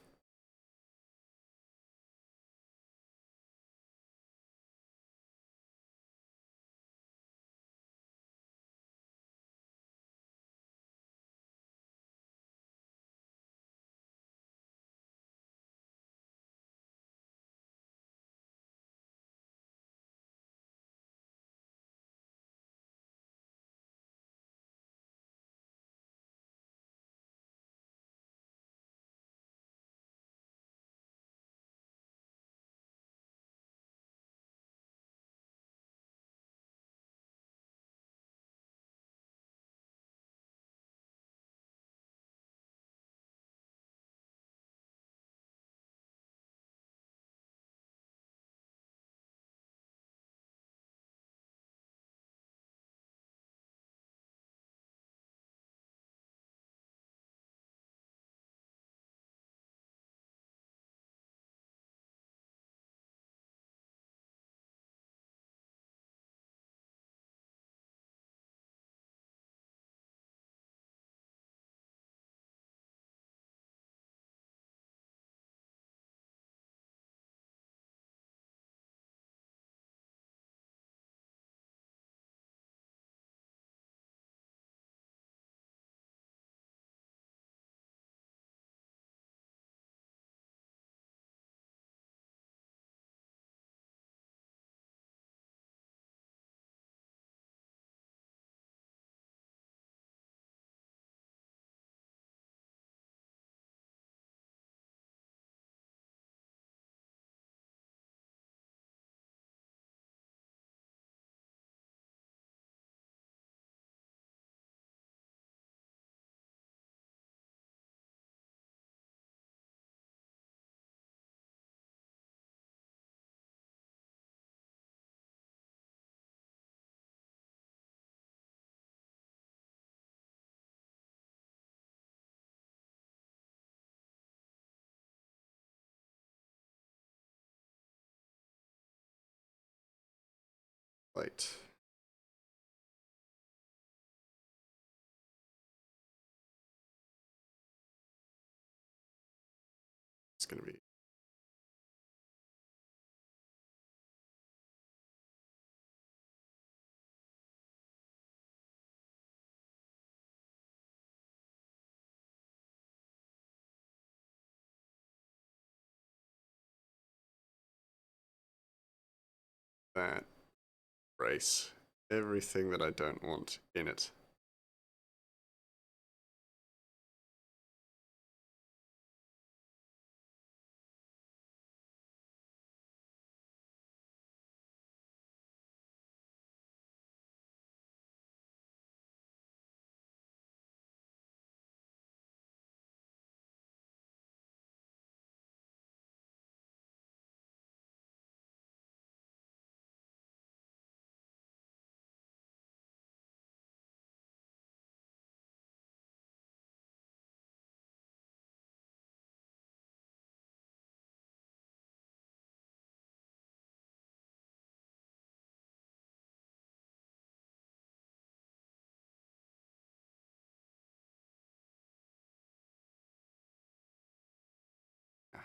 Light. It's gonna be that race. Everything that I don't want in it.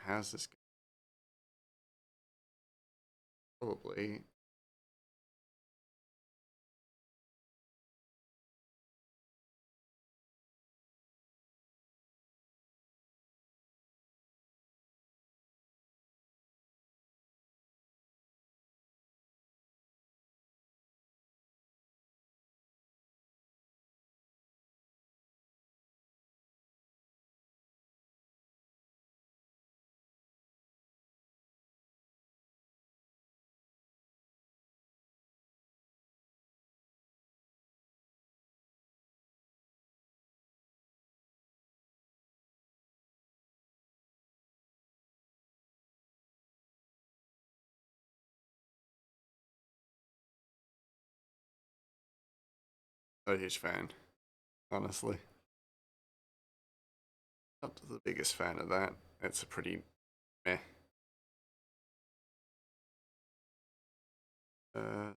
How's this going? Probably Not a huge fan, honestly. Not the biggest fan of that. It's a pretty meh. Uh,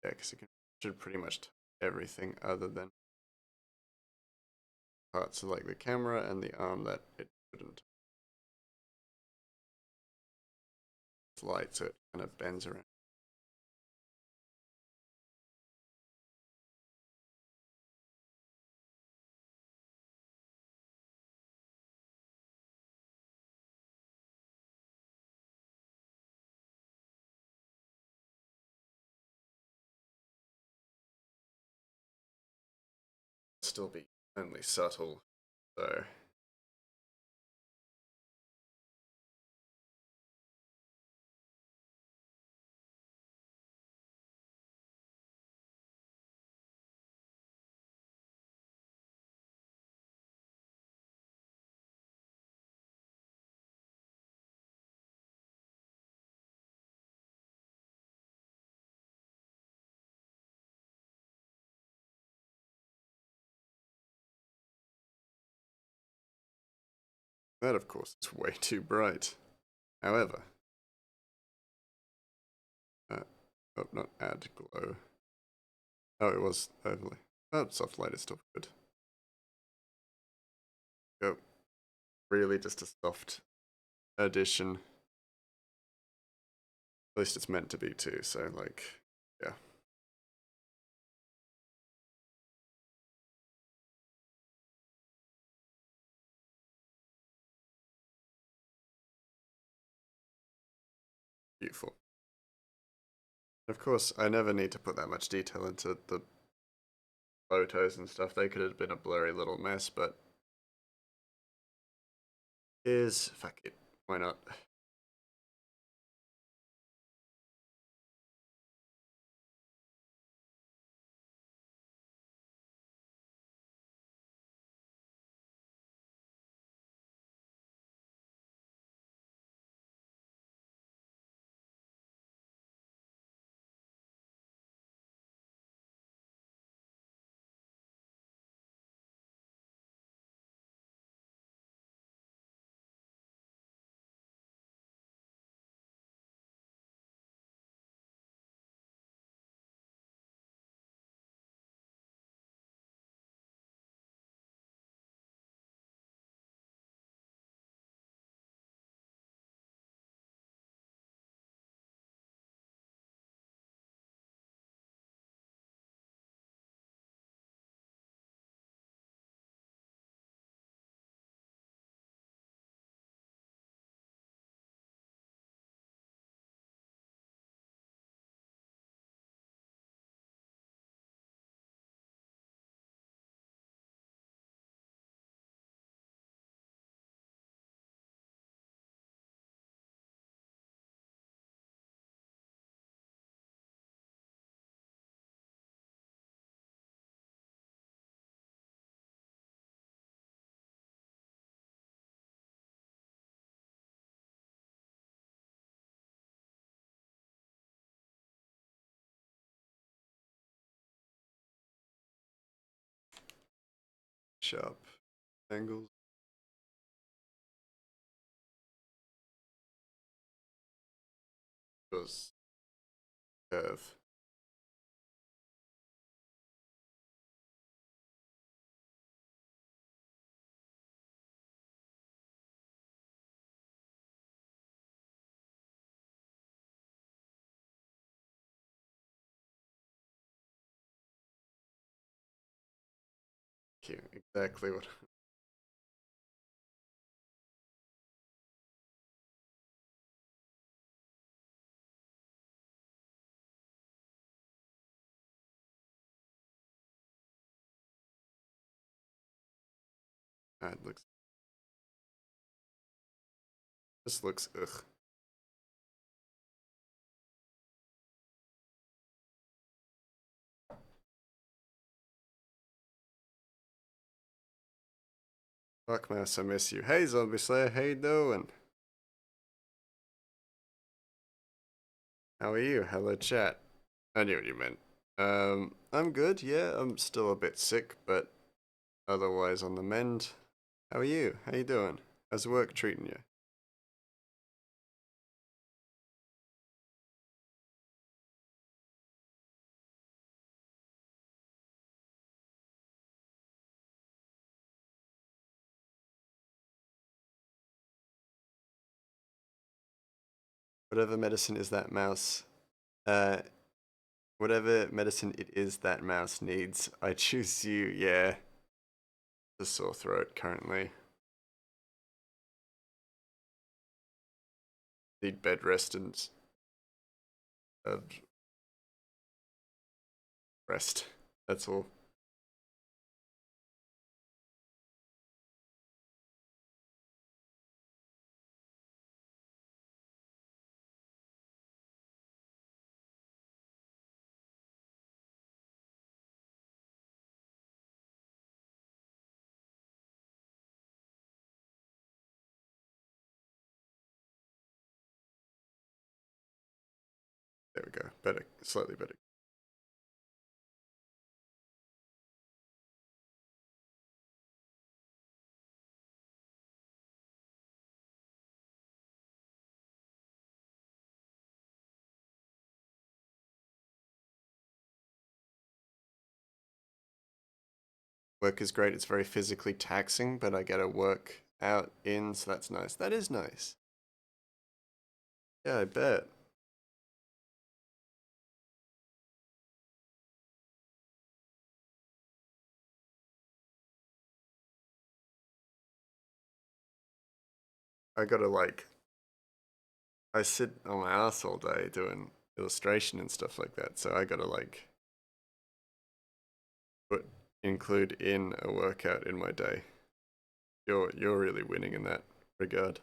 yeah, because it should pretty much everything other than parts of like the camera and the arm that it couldn't. It's light, so it kind of bends around. Still be only subtle, so that of course is way too bright. However, uh, oh, not add glow. Oh, it was overlay. Oh, soft light is still good. Oh, really just a soft addition. At least it's meant to be too, so like, yeah. Beautiful. Of course, I never need to put that much detail into the photos and stuff. They could have been a blurry little mess, but fuck it. Why not? Sharp angles. Was curve. you. Exactly what. It looks. Just looks ugh. Fuck mouse, I miss you. Hey Zombie Slayer, how you doing? How are you? Hello chat. I knew what you meant. I'm good, yeah, I'm still a bit sick, but otherwise on the mend. How are you? How you doing? How's work treating you? Whatever medicine is that mouse, uh, whatever medicine it is that mouse needs, I choose you, yeah. The sore throat currently. Need bed rest and uh, rest. That's all. There we go. Better, slightly better. Work is great. It's very physically taxing, but I get to work out in, so that's nice. That is nice. Yeah, I bet. I gotta like, I sit on my ass all day doing illustration and stuff like that, so I gotta like put include in a workout in my day. You're really winning in that regard.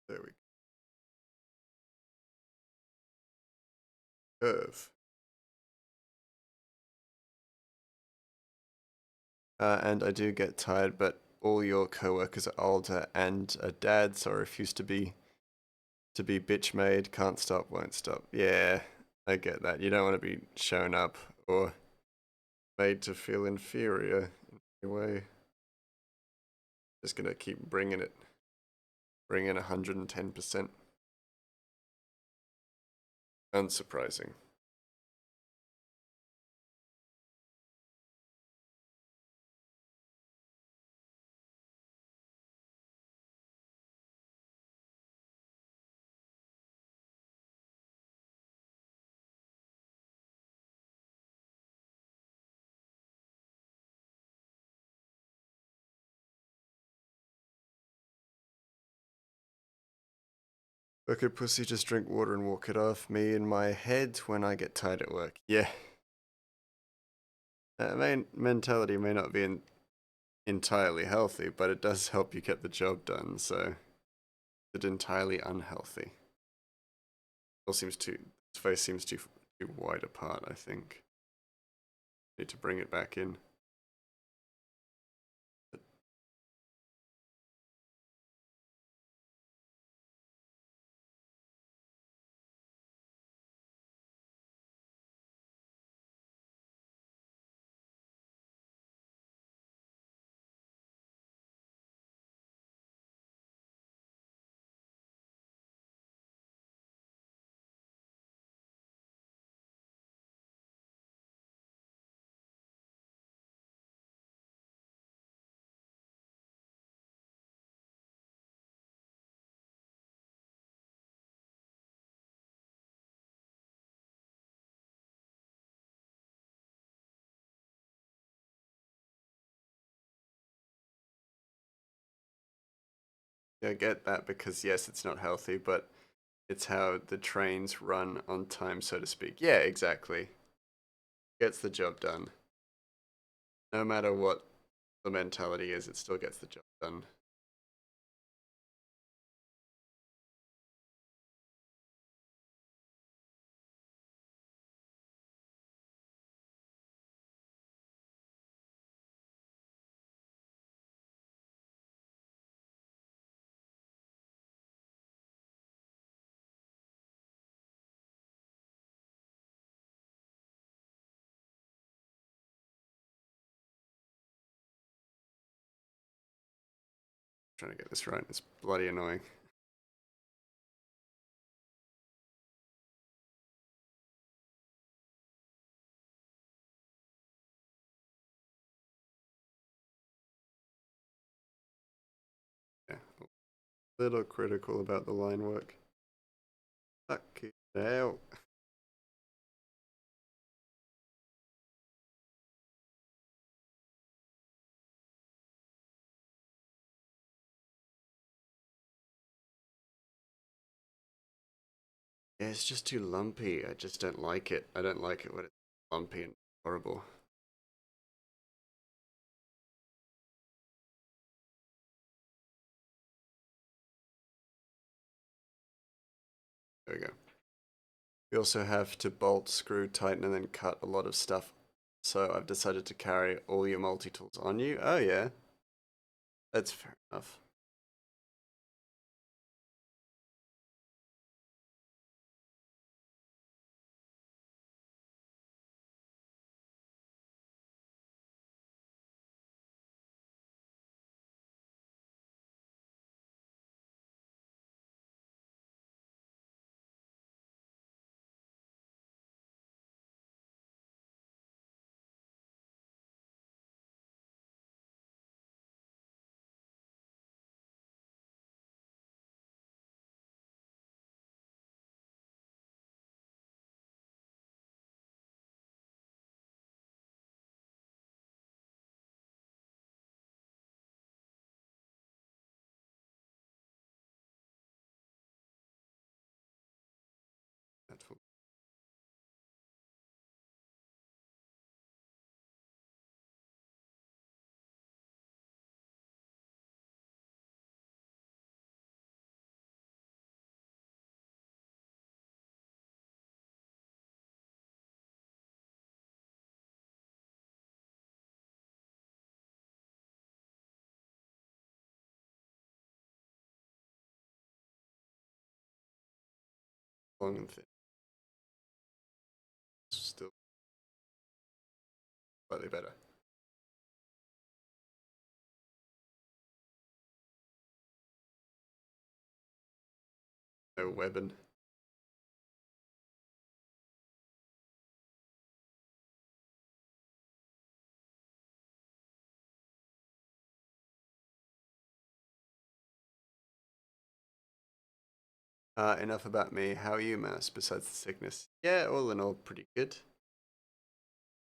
There we go. Curve. And I do get tired, but all your coworkers are older and are dads, so I refuse to be bitch made, can't stop, won't stop. Yeah, I get that. You don't want to be shown up or made to feel inferior in any way. Just gonna keep bringing it, bringing 110%. Unsurprising. Okay, pussy, just drink water and walk it off. Me in my head when I get tired at work. Yeah, main mentality may not be entirely healthy, but it does help you get the job done. So, it's entirely unhealthy. All seems too. Its face seems too wide apart. I think need to bring it back in. I get that because yes, it's not healthy, but it's how the trains run on time, so to speak. Yeah, exactly. Gets the job done. No matter what the mentality is, it still gets the job done. Trying to get this right. It's bloody annoying. Yeah, a little critical about the line work. Fuck it out. Yeah, it's just too lumpy. I just don't like it. I don't like it when it's lumpy and horrible. There we go. We also have to bolt, screw, tighten, and then cut a lot of stuff. So I've decided to carry all your multi-tools on you. Oh yeah, that's fair enough. That's long and thin. Still slightly better. No webbing. Enough about me. How are you, Mouse, besides the sickness? Yeah, all in all, pretty good.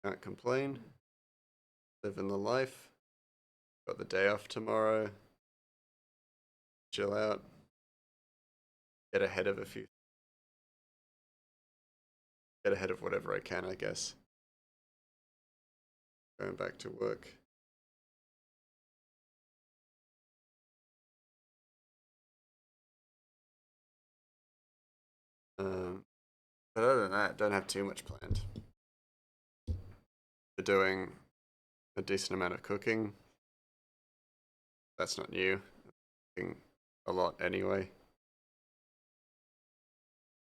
Can't complain. Living the life. Got the day off tomorrow. Chill out. Get ahead of a few. Get ahead of whatever I can, I guess. Going back to work. But other than that, don't have too much planned. We're doing a decent amount of cooking. That's not new. Cooking a lot anyway.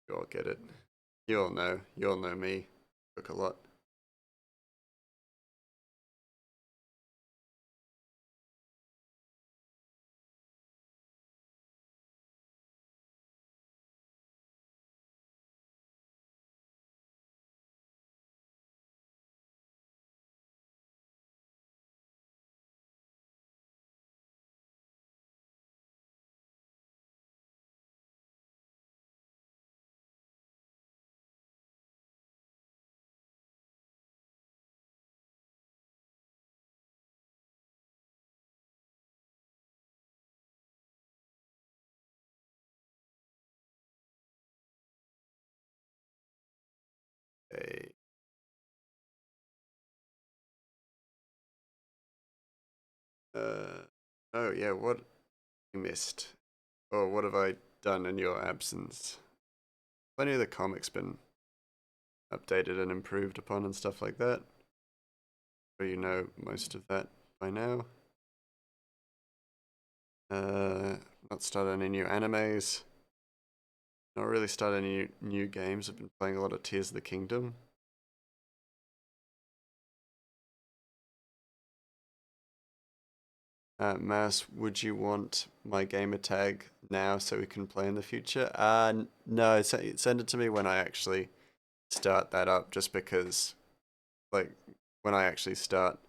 You all get it. You all know. You all know me. Cook a lot. a oh yeah, what you missed? Or what have I done in your absence? Plenty of the comics been updated and improved upon and stuff like that. So you know most of that by now. Not started any new animes. Not really started any new games. I've been playing a lot of Tears of the Kingdom. Mouse, would you want my gamer tag now so we can play in the future? No, send it to me when I actually start that up, just because, like, when I actually start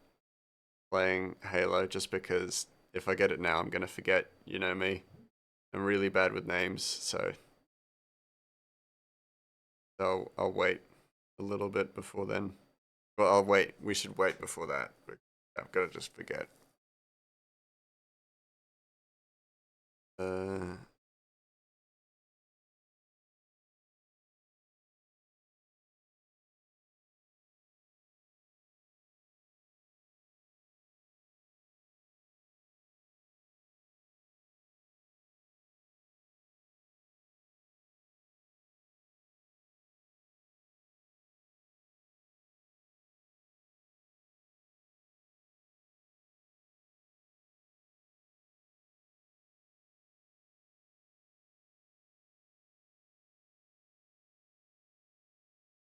playing Halo, just because if I get it now, I'm gonna forget, you know me. I'm really bad with names, so I'll wait a little bit before then. Well, I'll wait. We should wait before that. But I'm gonna just forget. Uh,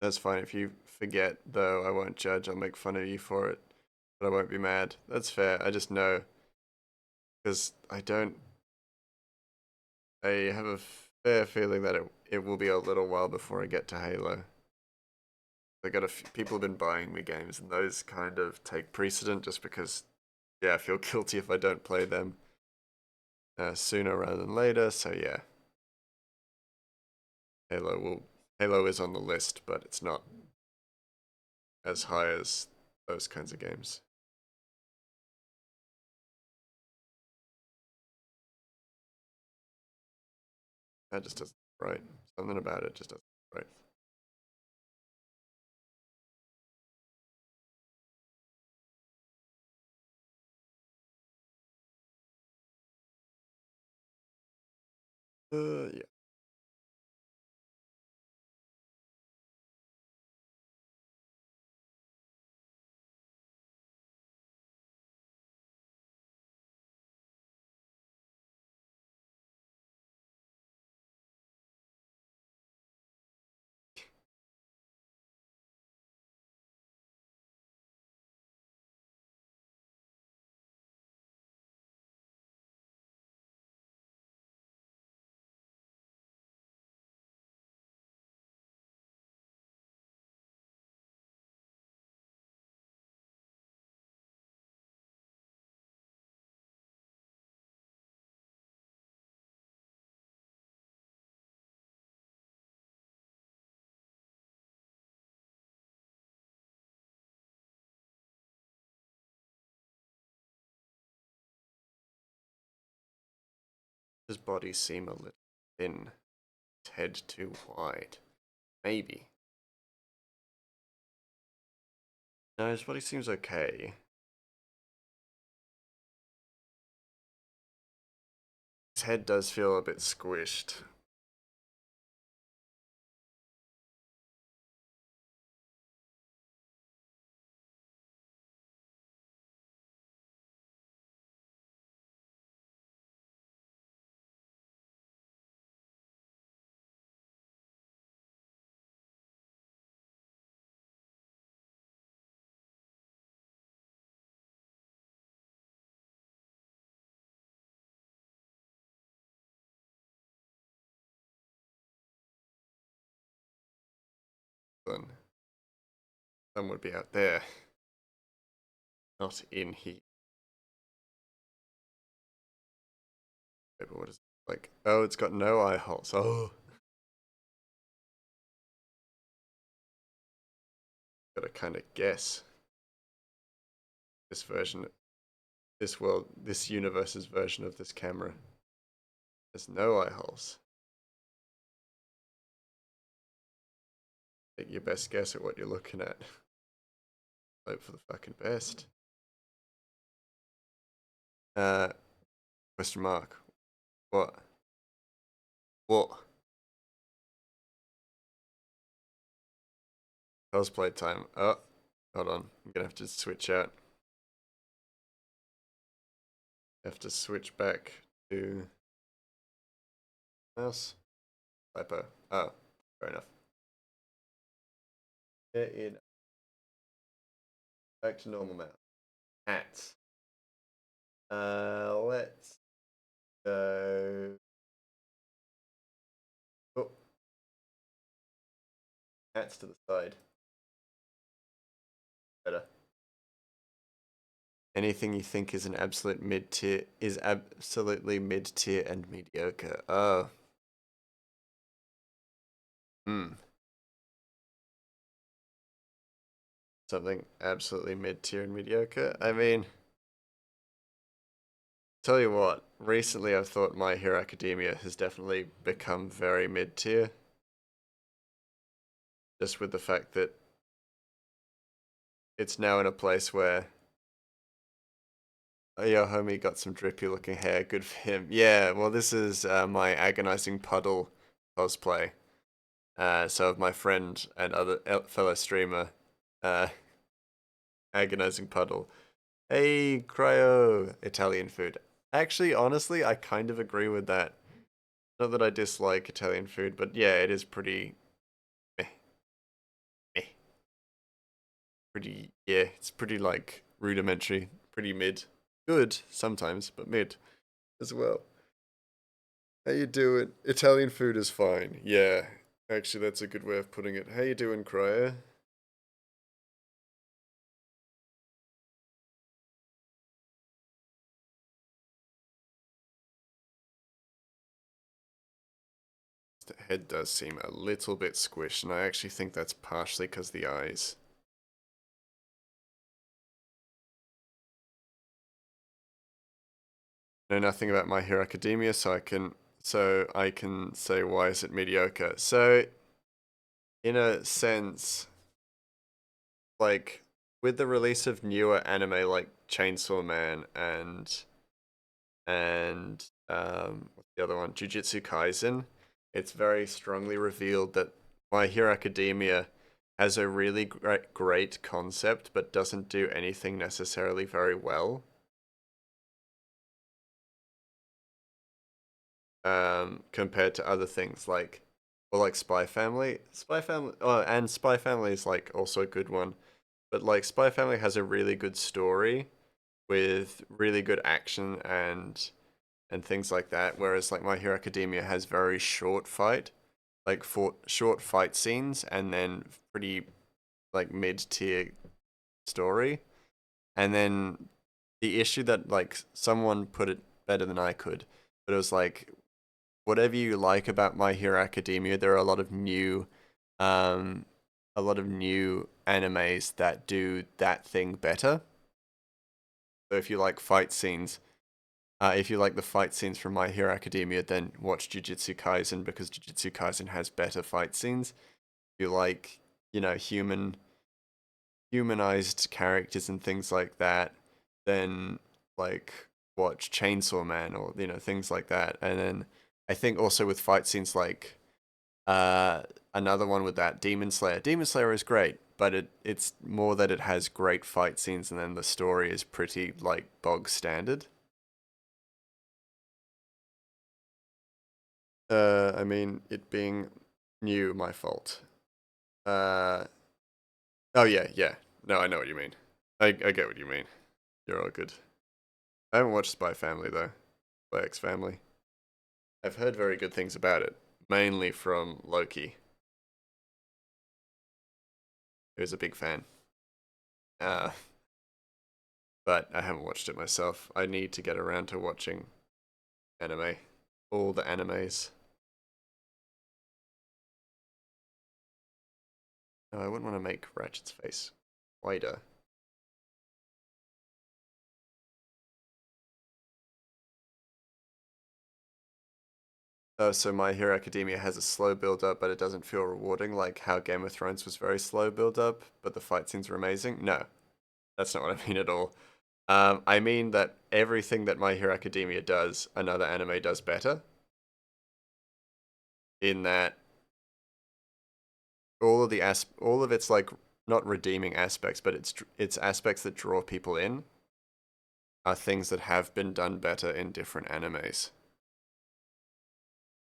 that's fine. If you forget, though, I won't judge. I'll make fun of you for it, but I won't be mad. That's fair. I just know because I don't. I have a fair feeling that it will be a little while before I get to Halo. People have been buying me games, and those kind of take precedent just because, yeah, I feel guilty if I don't play them sooner rather than later. So yeah, Halo will Halo is on the list, but it's not as high as those kinds of games. That just doesn't right. Something about it just doesn't right. Yeah. His body seem a little thin. His head too wide. Maybe. No, his body seems okay. His head does feel a bit squished. Then some would be out there, not in here. But what is it? Like? Oh, it's got no eye holes. Oh, gotta kind of guess this version, this universe's version of this camera. There's no eye holes. Take your best guess at what you're looking at. Hope for the fucking best. Uh, question mark. What? What? Cosplay time. Oh, hold on. I'm gonna have to switch out. Have to switch back to mouse. Typo. Oh, fair enough. Get in. Back to normal mouse. Hats. Let's go. Oh, hats to the side. Better. Anything you think is an absolute mid tier is absolutely mid tier and mediocre. Oh. Hmm. Something absolutely mid tier and mediocre. I mean, tell you what, recently I've thought My Hero Academia has definitely become very mid tier. Just with the fact that it's now in a place where, oh, your homie got some drippy looking hair, good for him. Yeah, well, this is my agonizing puddle cosplay. So of my friend and other fellow streamer, uh, agonizing puddle. Hey, cryo Italian food. Actually, honestly, I kind of agree with that. Not that I dislike Italian food, but yeah, it is pretty meh, meh. Pretty, yeah, it's pretty like rudimentary, pretty mid. Good sometimes, but mid as well. How you doing? Italian food is fine. Yeah, actually, that's a good way of putting it. How you doing, cryo? The head does seem a little bit squished, and I actually think that's partially because the eyes. Know nothing about My Hero Academia, so I can say why is it mediocre. So in a sense, like with the release of newer anime like Chainsaw Man and what's the other one, Jujutsu Kaisen, it's very strongly revealed that My Hero Academia has a really great concept but doesn't do anything necessarily very well. Compared to other things like, well, like Spy Family. Spy Family, oh, and Spy Family is like also a good one, but like Spy Family has a really good story with really good action and things like that. Whereas like My Hero Academia has very short fight scenes and then pretty like mid tier story. And then the issue that like someone put it better than I could, but it was like whatever you like about My Hero Academia, there are um, a lot of new animes that do that thing better. So if you like the fight scenes from My Hero Academia, then watch Jujutsu Kaisen because Jujutsu Kaisen has better fight scenes. If you like, humanized characters and things like that, then like watch Chainsaw Man or things like that. And then I think also with fight scenes like uh another one with that Demon Slayer. Demon Slayer is great, but it's more that it has great fight scenes and then the story is pretty like bog standard. I mean it being new, my fault. Uh oh yeah, yeah. No, I know what you mean. I get what you mean. You're all good. I haven't watched Spy Family though. Spy X Family. I've heard very good things about it, mainly from Loki, who's a big fan. Uh, but I haven't watched it myself. I need to get around to watching anime, all the animes. No, I wouldn't want to make Ratchet's face wider. Oh, so My Hero Academia has a slow build up, but it doesn't feel rewarding, like how Game of Thrones was very slow build up, but the fight scenes were amazing. No, that's not what I mean at all. I mean that everything that My Hero Academia does, another anime does better. In that all of its like not redeeming aspects, but its aspects that draw people in are things that have been done better in different animes.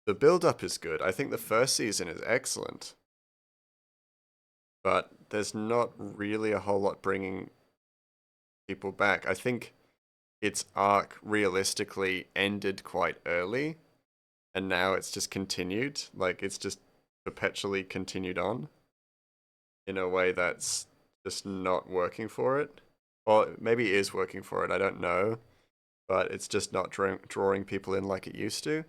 The build up is good. I think the first season is excellent, but there's not really a whole lot bringing people back. I think its arc realistically ended quite early, and now it's just continued. Like it's just perpetually continued on in a way that's just not working for it. Or maybe it is working for it, I don't know. But it's just not drawing people in like it used to.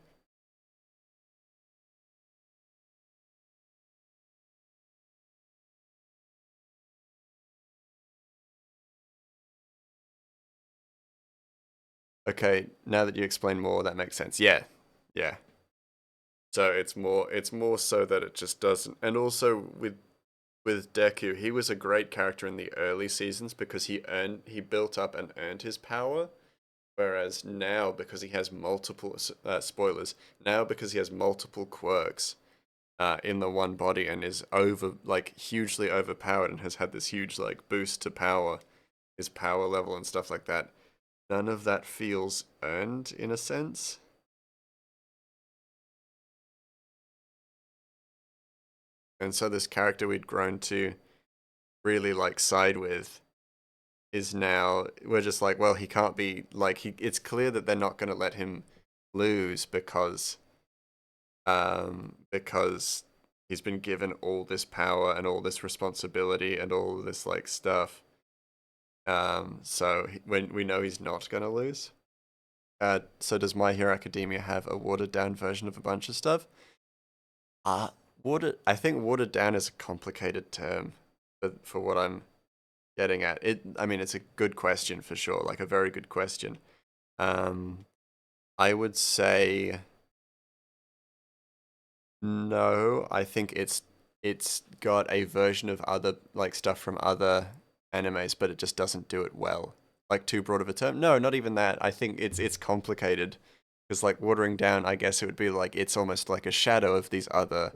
Okay, now that you explain more, that makes sense. Yeah, yeah. So it's more so that it just doesn't. And also with Deku, he was a great character in the early seasons because he built up and earned his power. Whereas now, because he has multiple spoilers, now because he has multiple quirks in the one body and is hugely overpowered and has had this huge like boost to power, his power level and stuff like that. None of that feels earned in a sense. And so this character we'd grown to really like side with is now we're just like, well, he can't be like he it's clear that they're not going to let him lose because he's been given all this power and all this responsibility and all this like stuff. When we know he's not going to lose. So does My Hero Academia have a watered down version of a bunch of stuff? Uh I think watered down is a complicated term for what I'm getting at. I mean, it's a good question for sure, like a very good question. Um, I would say no. I think it's got a version of other like stuff from other animes, but it just doesn't do it well. Like too broad of a term? No, not even that. I think it's complicated because like watering down, I guess it would be like it's almost like a shadow of these other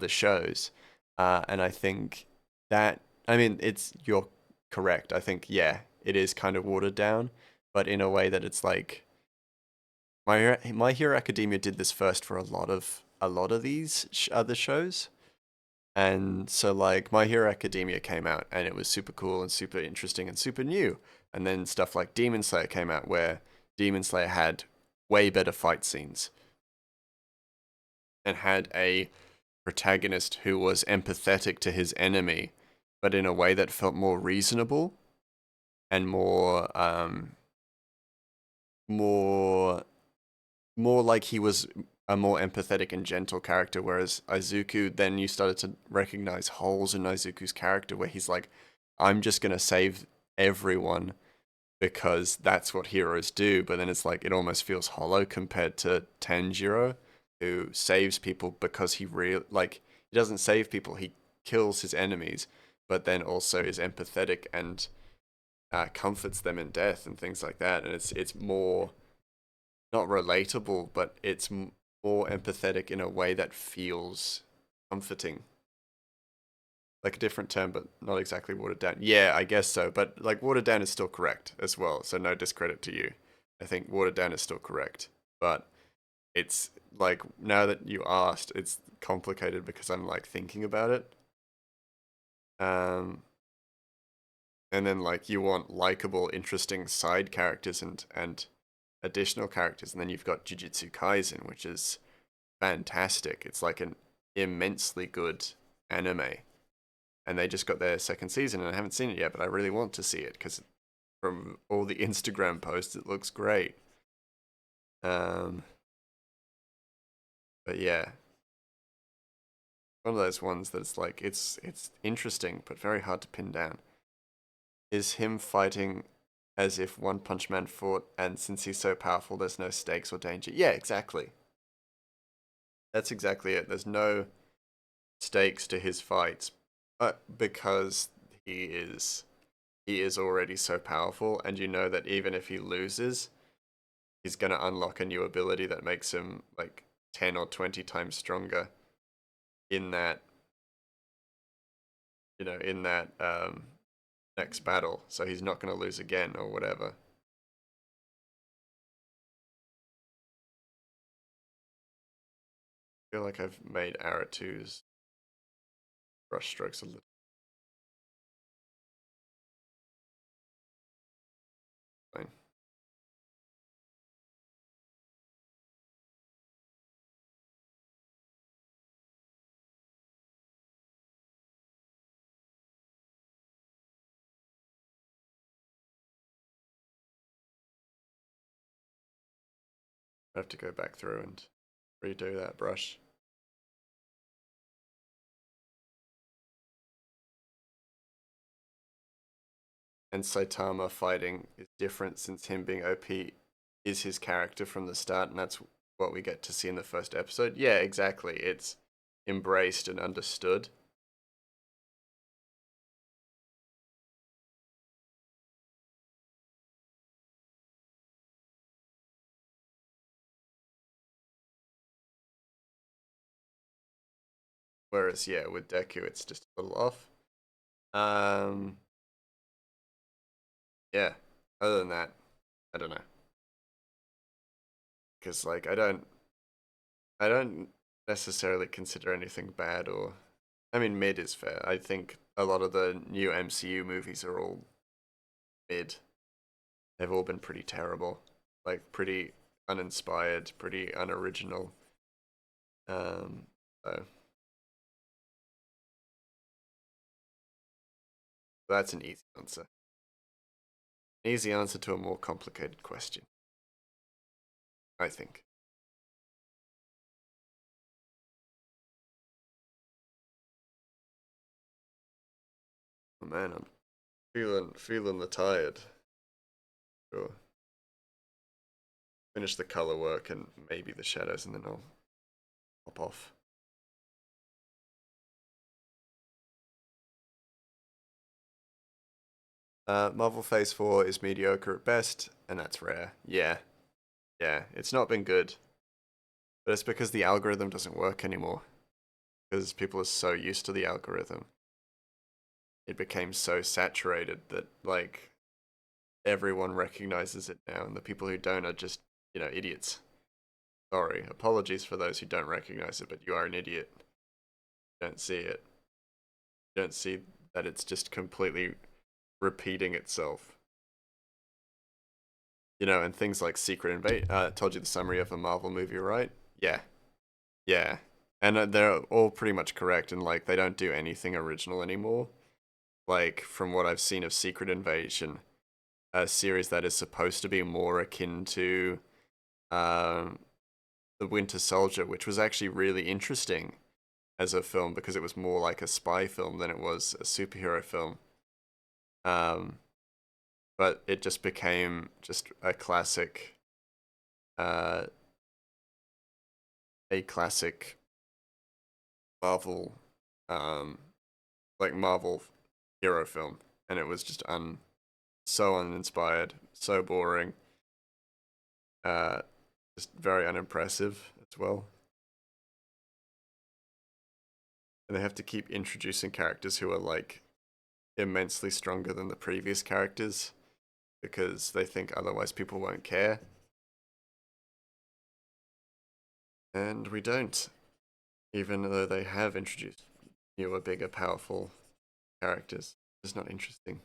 shows, and I think that I mean it's you're correct. I think yeah, it is kind of watered down, but in a way that it's like My Hero Academia did this first for a lot of these other shows. And so like My Hero Academia came out and it was super cool and super interesting and super new. And then stuff like Demon Slayer came out where Demon Slayer had way better fight scenes and had a protagonist who was empathetic to his enemy, but in a way that felt more reasonable and more more like he was a more empathetic and gentle character, whereas Izuku, then you started to recognize holes in Izuku's character where he's like, I'm just gonna save everyone because that's what heroes do, but then it's like it almost feels hollow compared to Tanjiro, who saves people because he doesn't save people, he kills his enemies, but then also is empathetic and comforts them in death and things like that, and it's more not relatable, but it's more empathetic in a way that feels comforting. Like a different term, but not exactly watered down. Yeah, I guess so. But like watered down is still correct as well. So no discredit to you. I think watered down is still correct. But it's like now that you asked, it's complicated because I'm like thinking about it. Um, and then like you want likable, interesting side characters and additional characters, and then you've got Jujutsu Kaisen, which is fantastic. It's like an immensely good anime, and they just got their second season, and I haven't seen it yet, but I really want to see it because from all the Instagram posts, it looks great. Um, but yeah, one of those ones that's like it's interesting but very hard to pin down. Is him fighting as if One Punch Man fought, and since he's so powerful, there's no stakes or danger. Yeah, exactly. That's exactly it. There's no stakes to his fights, but because he is he is already so powerful, and you know that even if he loses, he's gonna unlock a new ability that makes him like 10 or 20 times stronger in that in that next battle. So he's not gonna lose again or whatever. I feel like I've made Aratu's brush strokes a little fine. I have to go back through and redo that brush. And Saitama fighting is different since him being OP is his character from the start, and that's what we get to see in the first episode. Yeah, exactly. It's embraced and understood. Whereas, yeah, with Deku, it's just a little off. Um, yeah. Other than that, I don't know, because like I don't necessarily consider anything bad or, I mean, mid is fair. I think a lot of the new MCU movies are all mid. They've all been pretty terrible, like pretty uninspired, pretty unoriginal. Um, so that's an easy answer. An easy answer to a more complicated question, I think. Oh man, I'm feeling the tired. Sure. Finish the color work and maybe the shadows, and then I'll hop off. Marvel Phase 4 is mediocre at best, and that's rare. Yeah, yeah, it's not been good, but it's because the algorithm doesn't work anymore. Because people are so used to the algorithm. It became so saturated that, like, everyone recognizes it now, and the people who don't are just, idiots. Sorry, apologies for those who don't recognize it, but you are an idiot. You don't see it. You don't see that it's just completely repeating itself. And things like Secret Invasion. Told you the summary of a Marvel movie, right? Yeah, yeah. And they're all pretty much correct, and like they don't do anything original anymore. Like from what I've seen of Secret Invasion, a series that is supposed to be more akin to um, the Winter Soldier, which was actually really interesting as a film because it was more like a spy film than it was a superhero film. Um, but it just became just uh, a classic Marvel, um, like Marvel hero film, and it was just so uninspired, so boring, uh, just very unimpressive as well. And they have to keep introducing characters who are like immensely stronger than the previous characters because they think otherwise people won't care. And we don't, even though they have introduced newer, bigger, powerful characters. It's not interesting.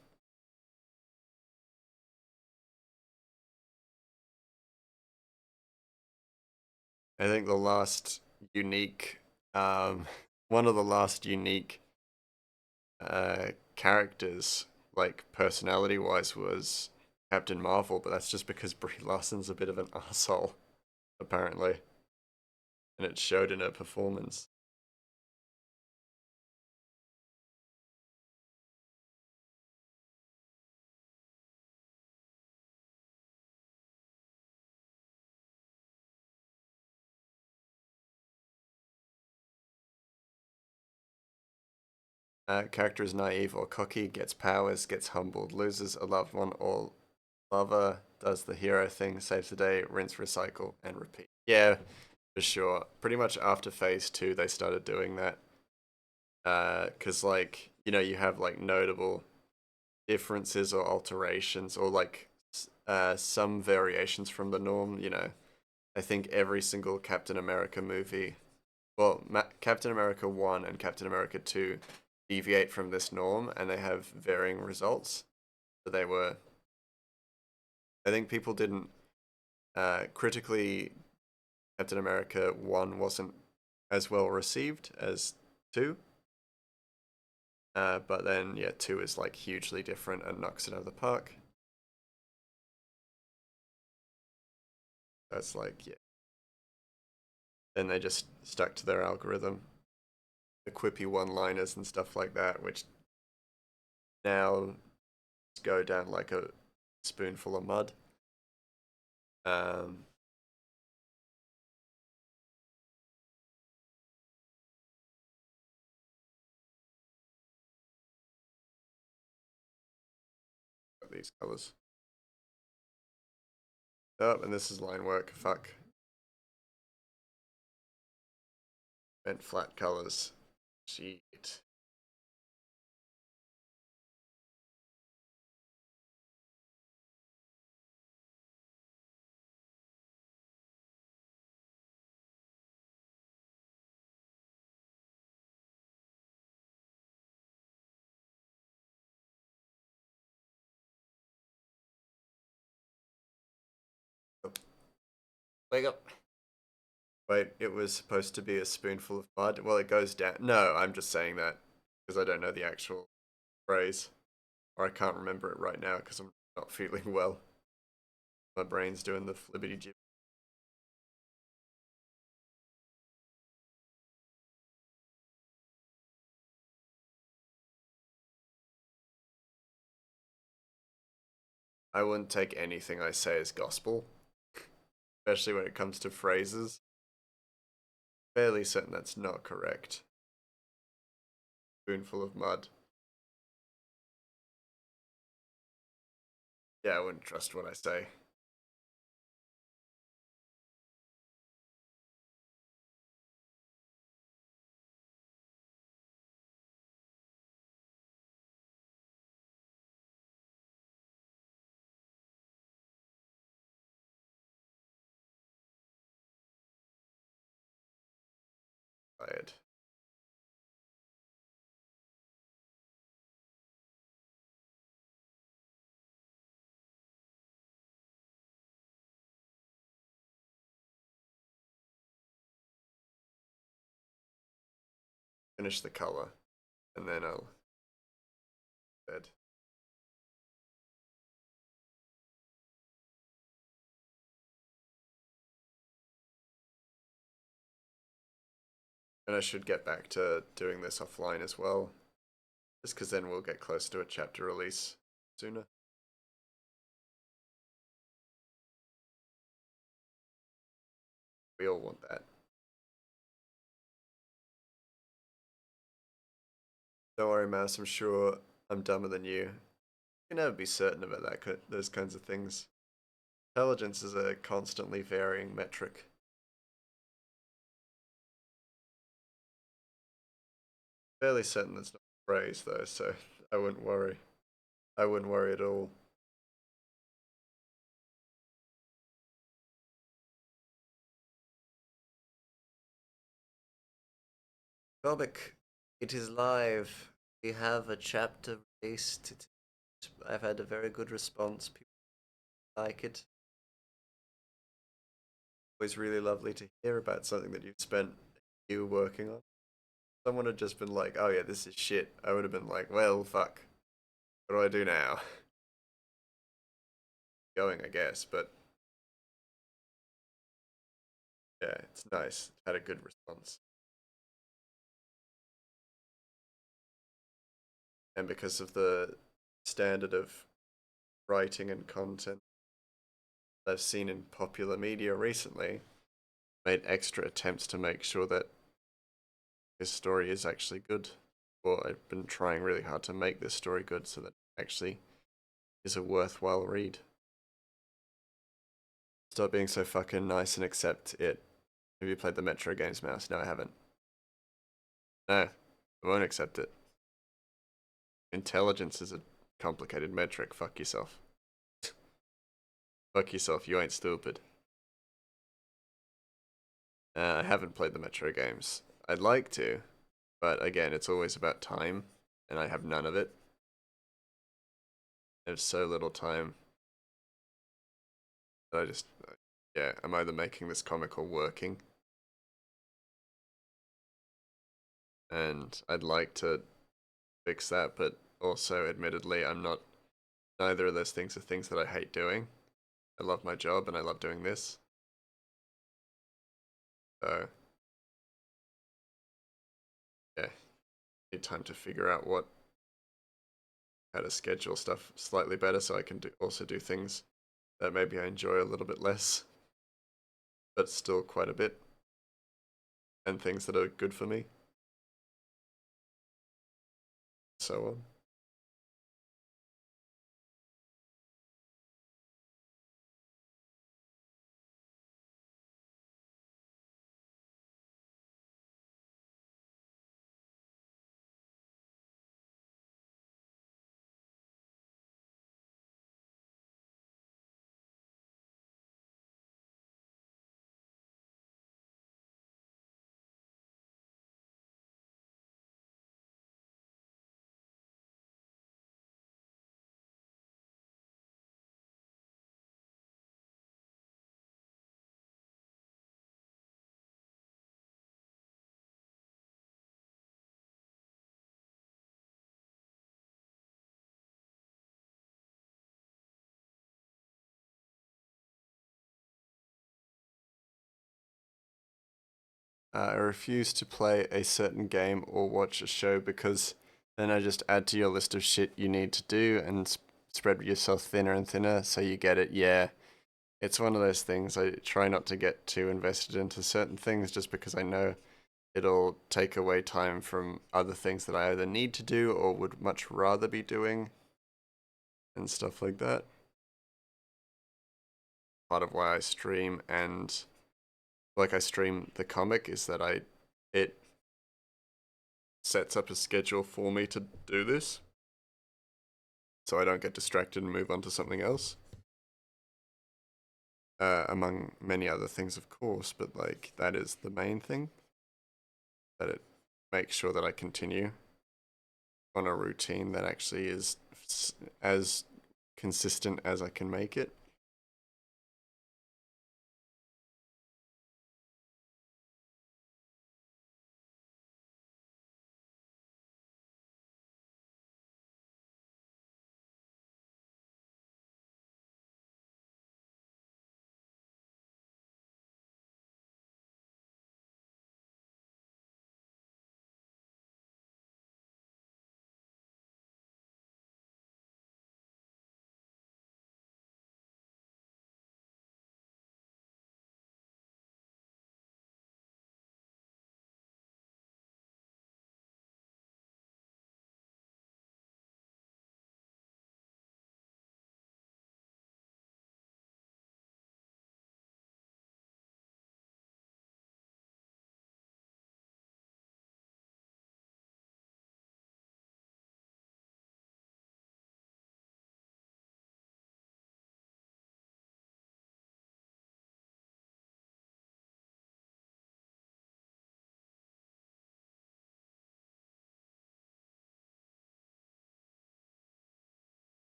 I think the last unique, um, one of the last unique characters, like personality wise, was Captain Marvel, but that's just because Brie Larson's a bit of an asshole, apparently, and it showed in her performance. Character is naive or cocky, gets powers, gets humbled, loses a loved one or lover, does the hero thing, saves the day, rinse, recycle, and repeat. Yeah, for sure. Pretty much after phase two, they started doing that. Because, like, you have, like, notable differences or alterations or, like, some variations from the norm. I think every single Captain America movie, well, Captain America 1 and Captain America 2 deviate from this norm and they have varying results. So I think people didn't, critically, Captain America 1 wasn't as well received as 2. But then, yeah, 2 is like hugely different and knocks it out of the park. That's like, yeah. Then they just stuck to their algorithm, the quippy one liners and stuff like that, which now go down like a spoonful of mud. Um, these colors. Oh, and this is line work. Fuck. And flat colors. Shit. Wake up. Wait, it was supposed to be a spoonful of mud. Well, it goes down. No, I'm just saying that because I don't know the actual phrase, or I can't remember it right now because I'm not feeling well. My brain's doing the flibbity jib. I wouldn't take anything I say as gospel, especially when it comes to phrases. Fairly certain that's not correct. Spoonful of mud. Yeah, I wouldn't trust what I say. Tired. Finish the color, and then I'll bed. And I should get back to doing this offline as well, just because then we'll get closer to a chapter release sooner. We all want that. Don't worry, Mouse. I'm sure I'm dumber than you. You can never be certain about those kinds of things. Intelligence is a constantly varying metric. Fairly certain that's not a phrase though, so I wouldn't worry. I wouldn't worry at all. Comic, it is live. We have a chapter released. I've had a very good response. People like it. Always really lovely to hear about something that you've spent you working on. Someone had just been like, "Oh yeah, this is shit." I would have been like, "Well, fuck. What do I do now?" Going, I guess, but yeah, it's nice. Had a good response, and because of the standard of writing and content I've seen in popular media recently, made extra attempts to make sure that his story is actually good. before. I've been trying really hard to make this story good so that it actually is a worthwhile read. Stop being so fucking nice and accept it. Have you played the Metro games, Mouse? No, I haven't. No, I won't accept it. Intelligence is a complicated metric. Fuck yourself. Fuck yourself, you ain't stupid. I haven't played the Metro games. I'd like to, but again, it's always about time, and I have none of it. I have so little time that I just, yeah, I'm either making this comic or working. And I'd like to fix that, but also, admittedly, I'm not, neither of those things are things that I hate doing. I love my job and I love doing this. So, yeah, need time to figure out how to schedule stuff slightly better so I can also do things that maybe I enjoy a little bit less, but still quite a bit, and things that are good for me, so on. I refuse to play a certain game or watch a show because then I just add to your list of shit you need to do and spread yourself thinner and thinner so you get it. Yeah, it's one of those things. I try not to get too invested into certain things just because I know it'll take away time from other things that I either need to do or would much rather be doing and stuff like that. Part of why I stream and like I stream the comic is that it sets up a schedule for me to do this so I don't get distracted and move on to something else. Among many other things, of course, but like that is the main thing. That it makes sure that I continue on a routine that actually is as consistent as I can make it.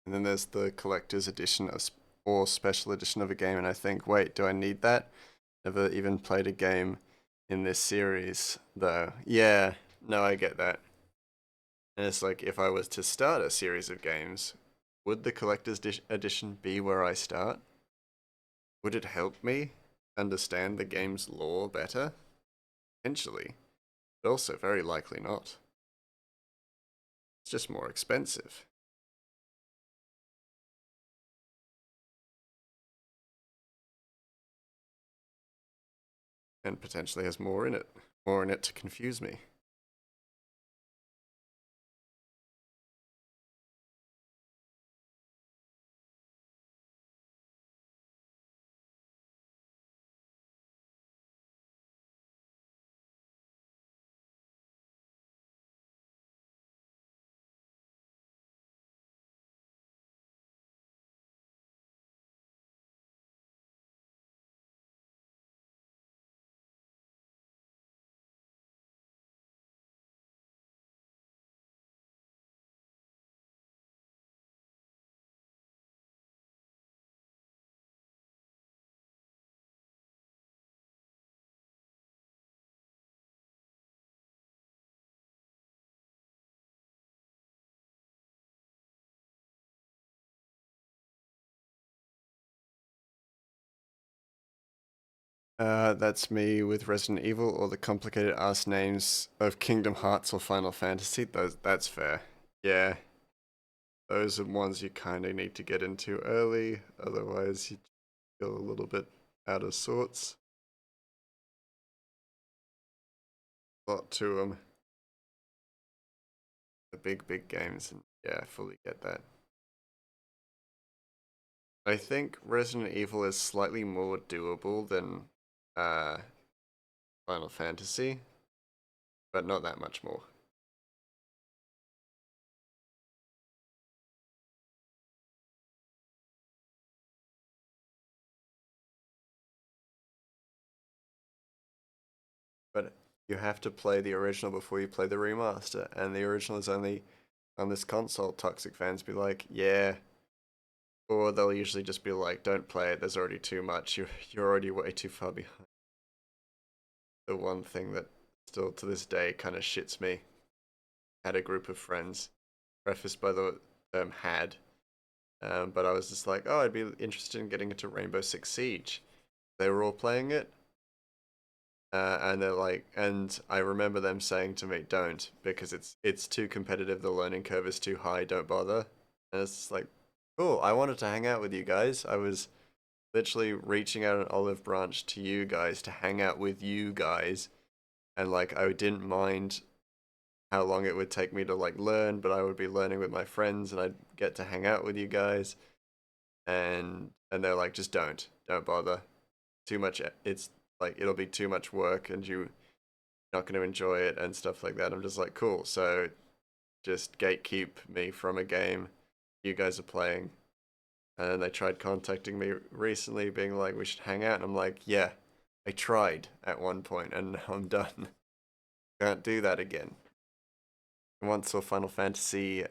And then there's the collector's edition or special edition of a game, and I think, wait, do I need that? Never even played a game in this series, though. Yeah, no, I get that. And it's like, if I was to start a series of games, would the collector's edition be where I start? Would it help me understand the game's lore better? Potentially, but also very likely not. It's just more expensive. and potentially has more in it. More in it to confuse me. That's me with Resident Evil or the complicated ass names of Kingdom Hearts or Final Fantasy. That's fair. Yeah, those are ones you kind of need to get into early, otherwise you feel a little bit out of sorts. A lot to them. The big games, and yeah, I fully get that. I think Resident Evil is slightly more doable than uh, Final Fantasy, but not that much more. But you have to play the original before you play the remaster, and the original is only on this console. Toxic fans be like, yeah, or they'll usually just be like, don't play it. There's already too much. You're already way too far behind. The one thing that still to this day kind of shits me. Had a group of friends, prefaced by the term had, but I was just like, oh, I'd be interested in getting into Rainbow Six Siege. They were all playing it, and they're like, and I remember them saying to me, "Don't, because it's too competitive. The learning curve is too high. Don't bother." And it's just like, cool. I wanted to hang out with you guys. I was literally reaching out an olive branch to you guys to hang out with you guys, and like I didn't mind how long it would take me to like learn, but I would be learning with my friends, and I'd get to hang out with you guys. And they're like, just don't bother. Too much. It's like it'll be too much work, and you're not going to enjoy it and stuff like that. I'm just like, cool. So just gatekeep me from a game you guys are playing. And they tried contacting me recently, being like, we should hang out. And I'm like, yeah, I tried at one point, and now I'm done. Can't do that again. I once saw Final Fantasy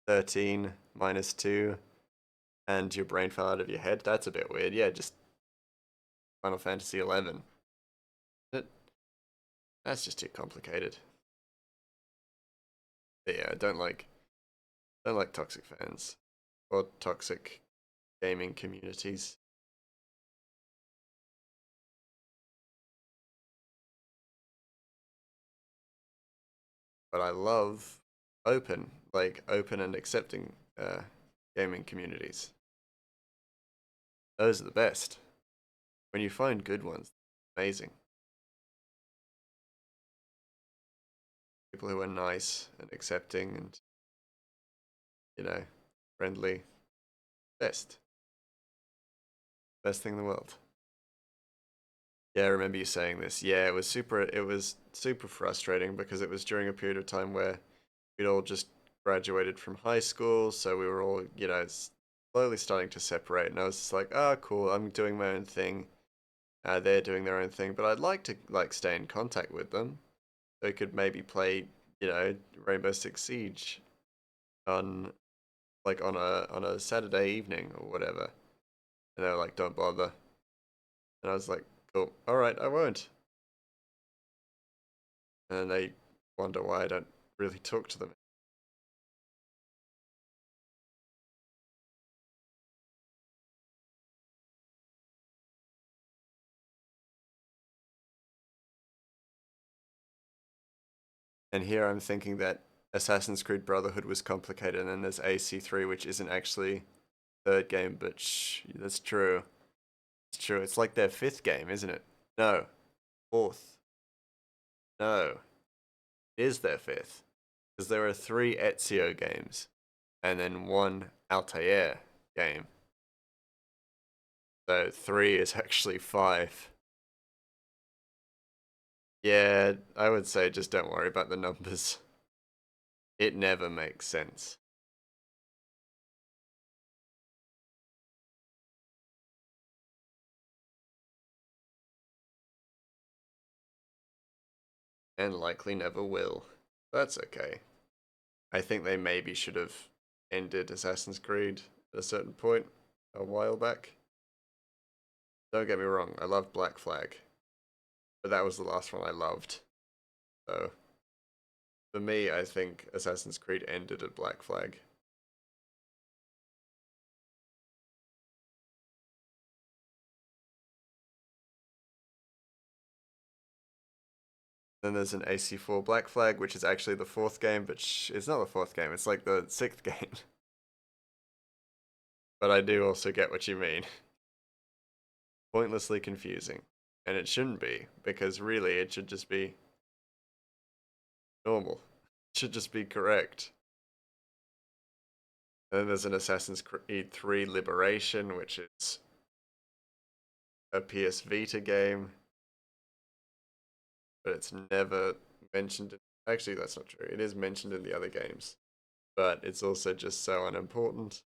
13 minus 2, and your brain fell out of your head. That's a bit weird. Yeah, just Final Fantasy 11. That, that's just too complicated. But yeah, I don't like toxic fans or toxic gaming communities. But I love open and accepting gaming communities. Those are the best. When you find good ones, amazing. People who are nice and accepting and, you know, friendly. Best. Best thing in the world. Yeah, I remember you saying this. Yeah, it was super frustrating because it was during a period of time where we'd all just graduated from high school, so we were all, slowly starting to separate, and I was just like, oh, cool, I'm doing my own thing. They're doing their own thing, but I'd like to like stay in contact with them. So we could maybe play, Rainbow Six Siege on on a Saturday evening or whatever. And they were like, don't bother. And I was like, cool, all right, I won't. And they wonder why I don't really talk to them. And here I'm thinking that Assassin's Creed Brotherhood was complicated, and then there's AC3, which isn't actually third game, but shh, that's true. It's true. It's like their fifth game, isn't it? No. Fourth. No. It is their fifth. Because there are 3 Ezio games. And then 1 Altair game. So 3 is actually 5. Yeah, I would say just don't worry about the numbers. It never makes sense. And likely never will. That's okay. I think they maybe should have ended Assassin's Creed at a certain point a while back. Don't get me wrong, I love Black Flag, but that was the last one I loved. So for me, I think Assassin's Creed ended at Black Flag. Then there's an AC4 Black Flag, which is actually the 4th game, but it's not the 4th game, it's like the 6th game. But I do also get what you mean. Pointlessly confusing. And it shouldn't be, because really it should just be normal. It should just be correct. And then there's an Assassin's Creed 3 Liberation, which is a PS Vita game, but it's never mentioned. Actually, that's not true. It is mentioned in the other games, but it's also just so unimportant.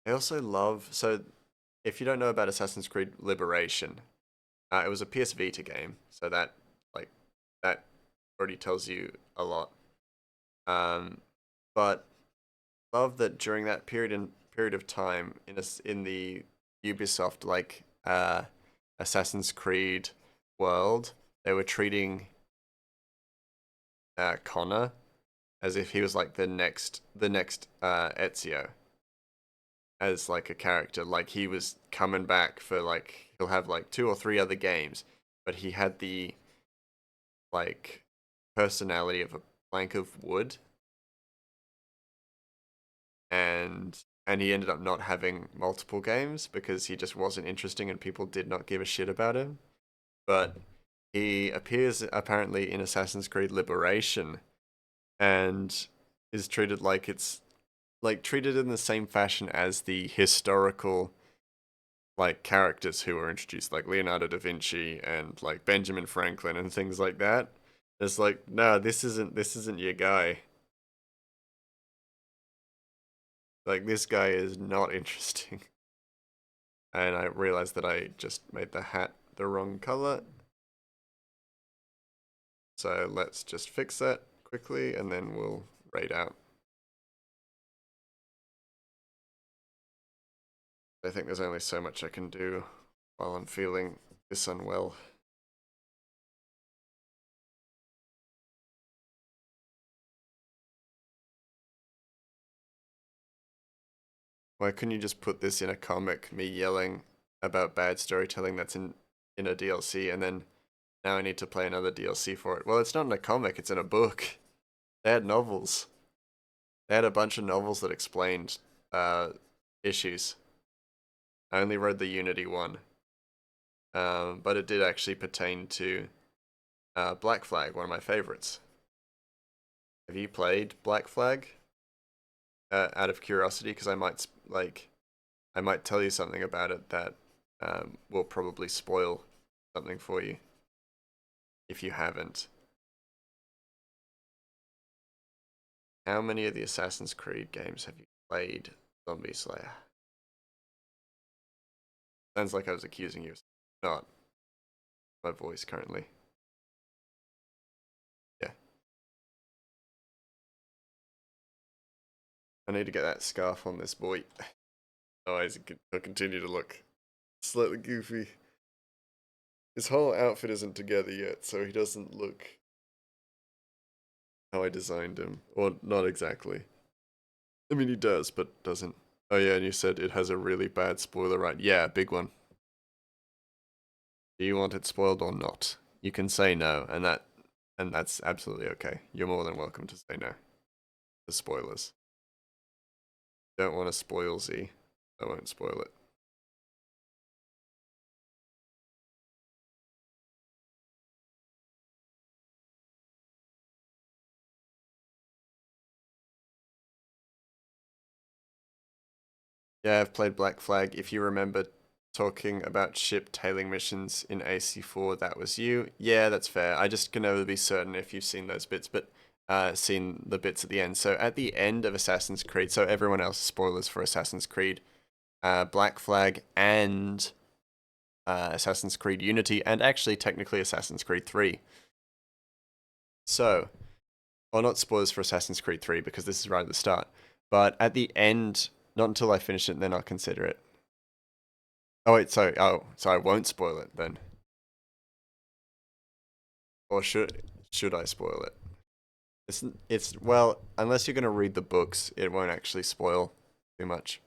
I also love. So, if you don't know about Assassin's Creed Liberation, it was a PS Vita game, so like that already tells you a lot. Um, but love that during that period of time in the Ubisoft Assassin's Creed world, they were treating Connor as if he was like the next Ezio, as like a character, like he was coming back for like he'll have like 2 or 3 other games, but he had the like personality of a plank of wood, and he ended up not having multiple games because he just wasn't interesting and people did not give a shit about him. But he appears apparently in Assassin's Creed Liberation and is treated like it's like treated in the same fashion as the historical like characters who were introduced, like Leonardo da Vinci and like Benjamin Franklin and things like that. It's like, no, this isn't your guy. Like this guy is not interesting. And I realized that I just made the hat the wrong color. So let's just fix that quickly and then we'll raid out. I think there's only so much I can do while I'm feeling this unwell. Why couldn't you just put this in a comic, me yelling about bad storytelling that's in a DLC, and then now I need to play another DLC for it? Well, it's not in a comic, it's in a book. They had novels. They had a bunch of novels that explained issues. I only read the Unity one, but it did actually pertain to Black Flag, one of my favorites. Have you played Black Flag? Out of curiosity, because I might tell you something about it that will probably spoil something for you if you haven't. How many of the Assassin's Creed games have you played, Zombie Slayer? Sounds like I was accusing you of not my voice currently. Yeah. I need to get that scarf on this boy. Otherwise, he'll continue to look slightly goofy. His whole outfit isn't together yet, so he doesn't look how I designed him. Or not exactly. I mean, he does, but doesn't. Oh yeah, and you said it has a really bad spoiler, right? Yeah, big one. Do you want it spoiled or not? You can say no, and that's absolutely okay. You're more than welcome to say no. The spoilers. Don't want to spoil Z. I won't spoil it. Yeah, I've played Black Flag. If you remember talking about ship tailing missions in AC4, that was you. Yeah, that's fair. I just can never be certain if you've seen those bits, but seen the bits at the end. So at the end of Assassin's Creed, so everyone else, spoilers for Assassin's Creed, Black Flag and Assassin's Creed Unity, and actually technically Assassin's Creed 3. So, well, not spoilers for Assassin's Creed 3 because this is right at the start, but at the end, not until I finish it, then I'll consider it. Oh wait, so I won't spoil it then, or should I spoil it? It's well, unless you're gonna read the books, it won't actually spoil too much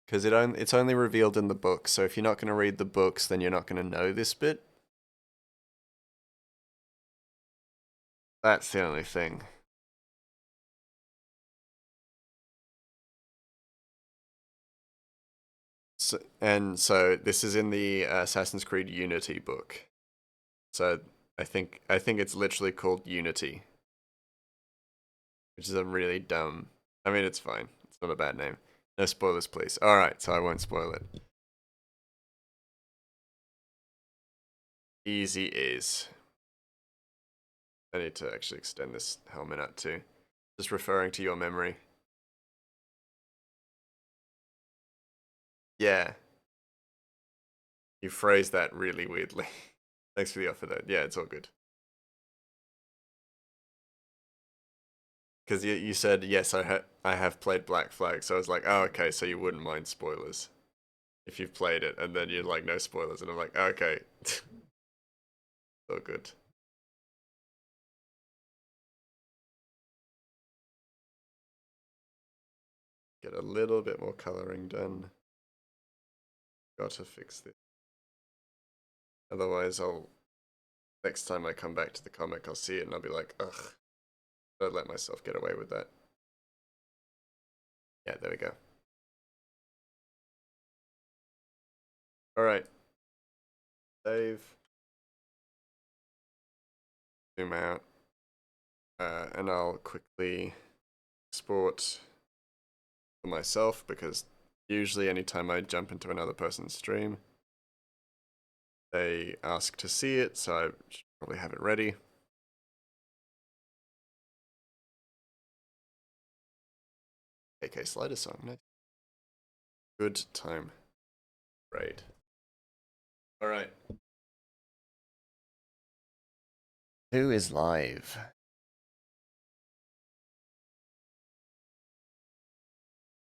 because it's only revealed in the books. So if you're not gonna read the books, then you're not gonna know this bit. That's the only thing. So this is in the Assassin's Creed Unity book. So I think it's literally called Unity, which is a really dumb. I mean, it's fine. It's not a bad name. No spoilers, please. All right, so I won't spoil it. Easy is. I need to actually extend this helmet out too. Just referring to your memory. Yeah, you phrased that really weirdly. Thanks for the offer, though. Yeah, it's all good. Because you said yes, I have played Black Flag, so I was like, oh okay, so you wouldn't mind spoilers if you've played it, and then you're like no spoilers, and I'm like, oh, okay, all good. Get a little bit more coloring done. Got to fix this. Otherwise, I'll next time I come back to the comic, I'll see it and I'll be like, ugh, don't let myself get away with that. Yeah, there we go. All right, save, zoom out, and I'll quickly export for myself because usually anytime I jump into another person's stream, they ask to see it, so I should probably have it ready. AK Slider song, nice. Good time. Raid. All right. Who is live?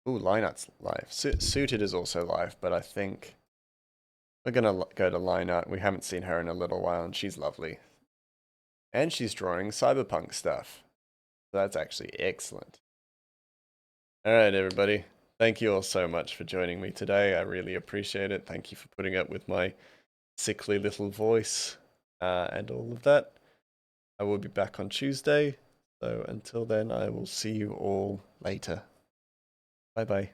Ooh, Lineout's live. Suited is also live, but I think we're gonna go to Lineout. We haven't seen her in a little while, and she's lovely. And she's drawing cyberpunk stuff. So that's actually excellent. Alright, everybody. Thank you all so much for joining me today. I really appreciate it. Thank you for putting up with my sickly little voice and all of that. I will be back on Tuesday. So until then, I will see you all later. Bye bye.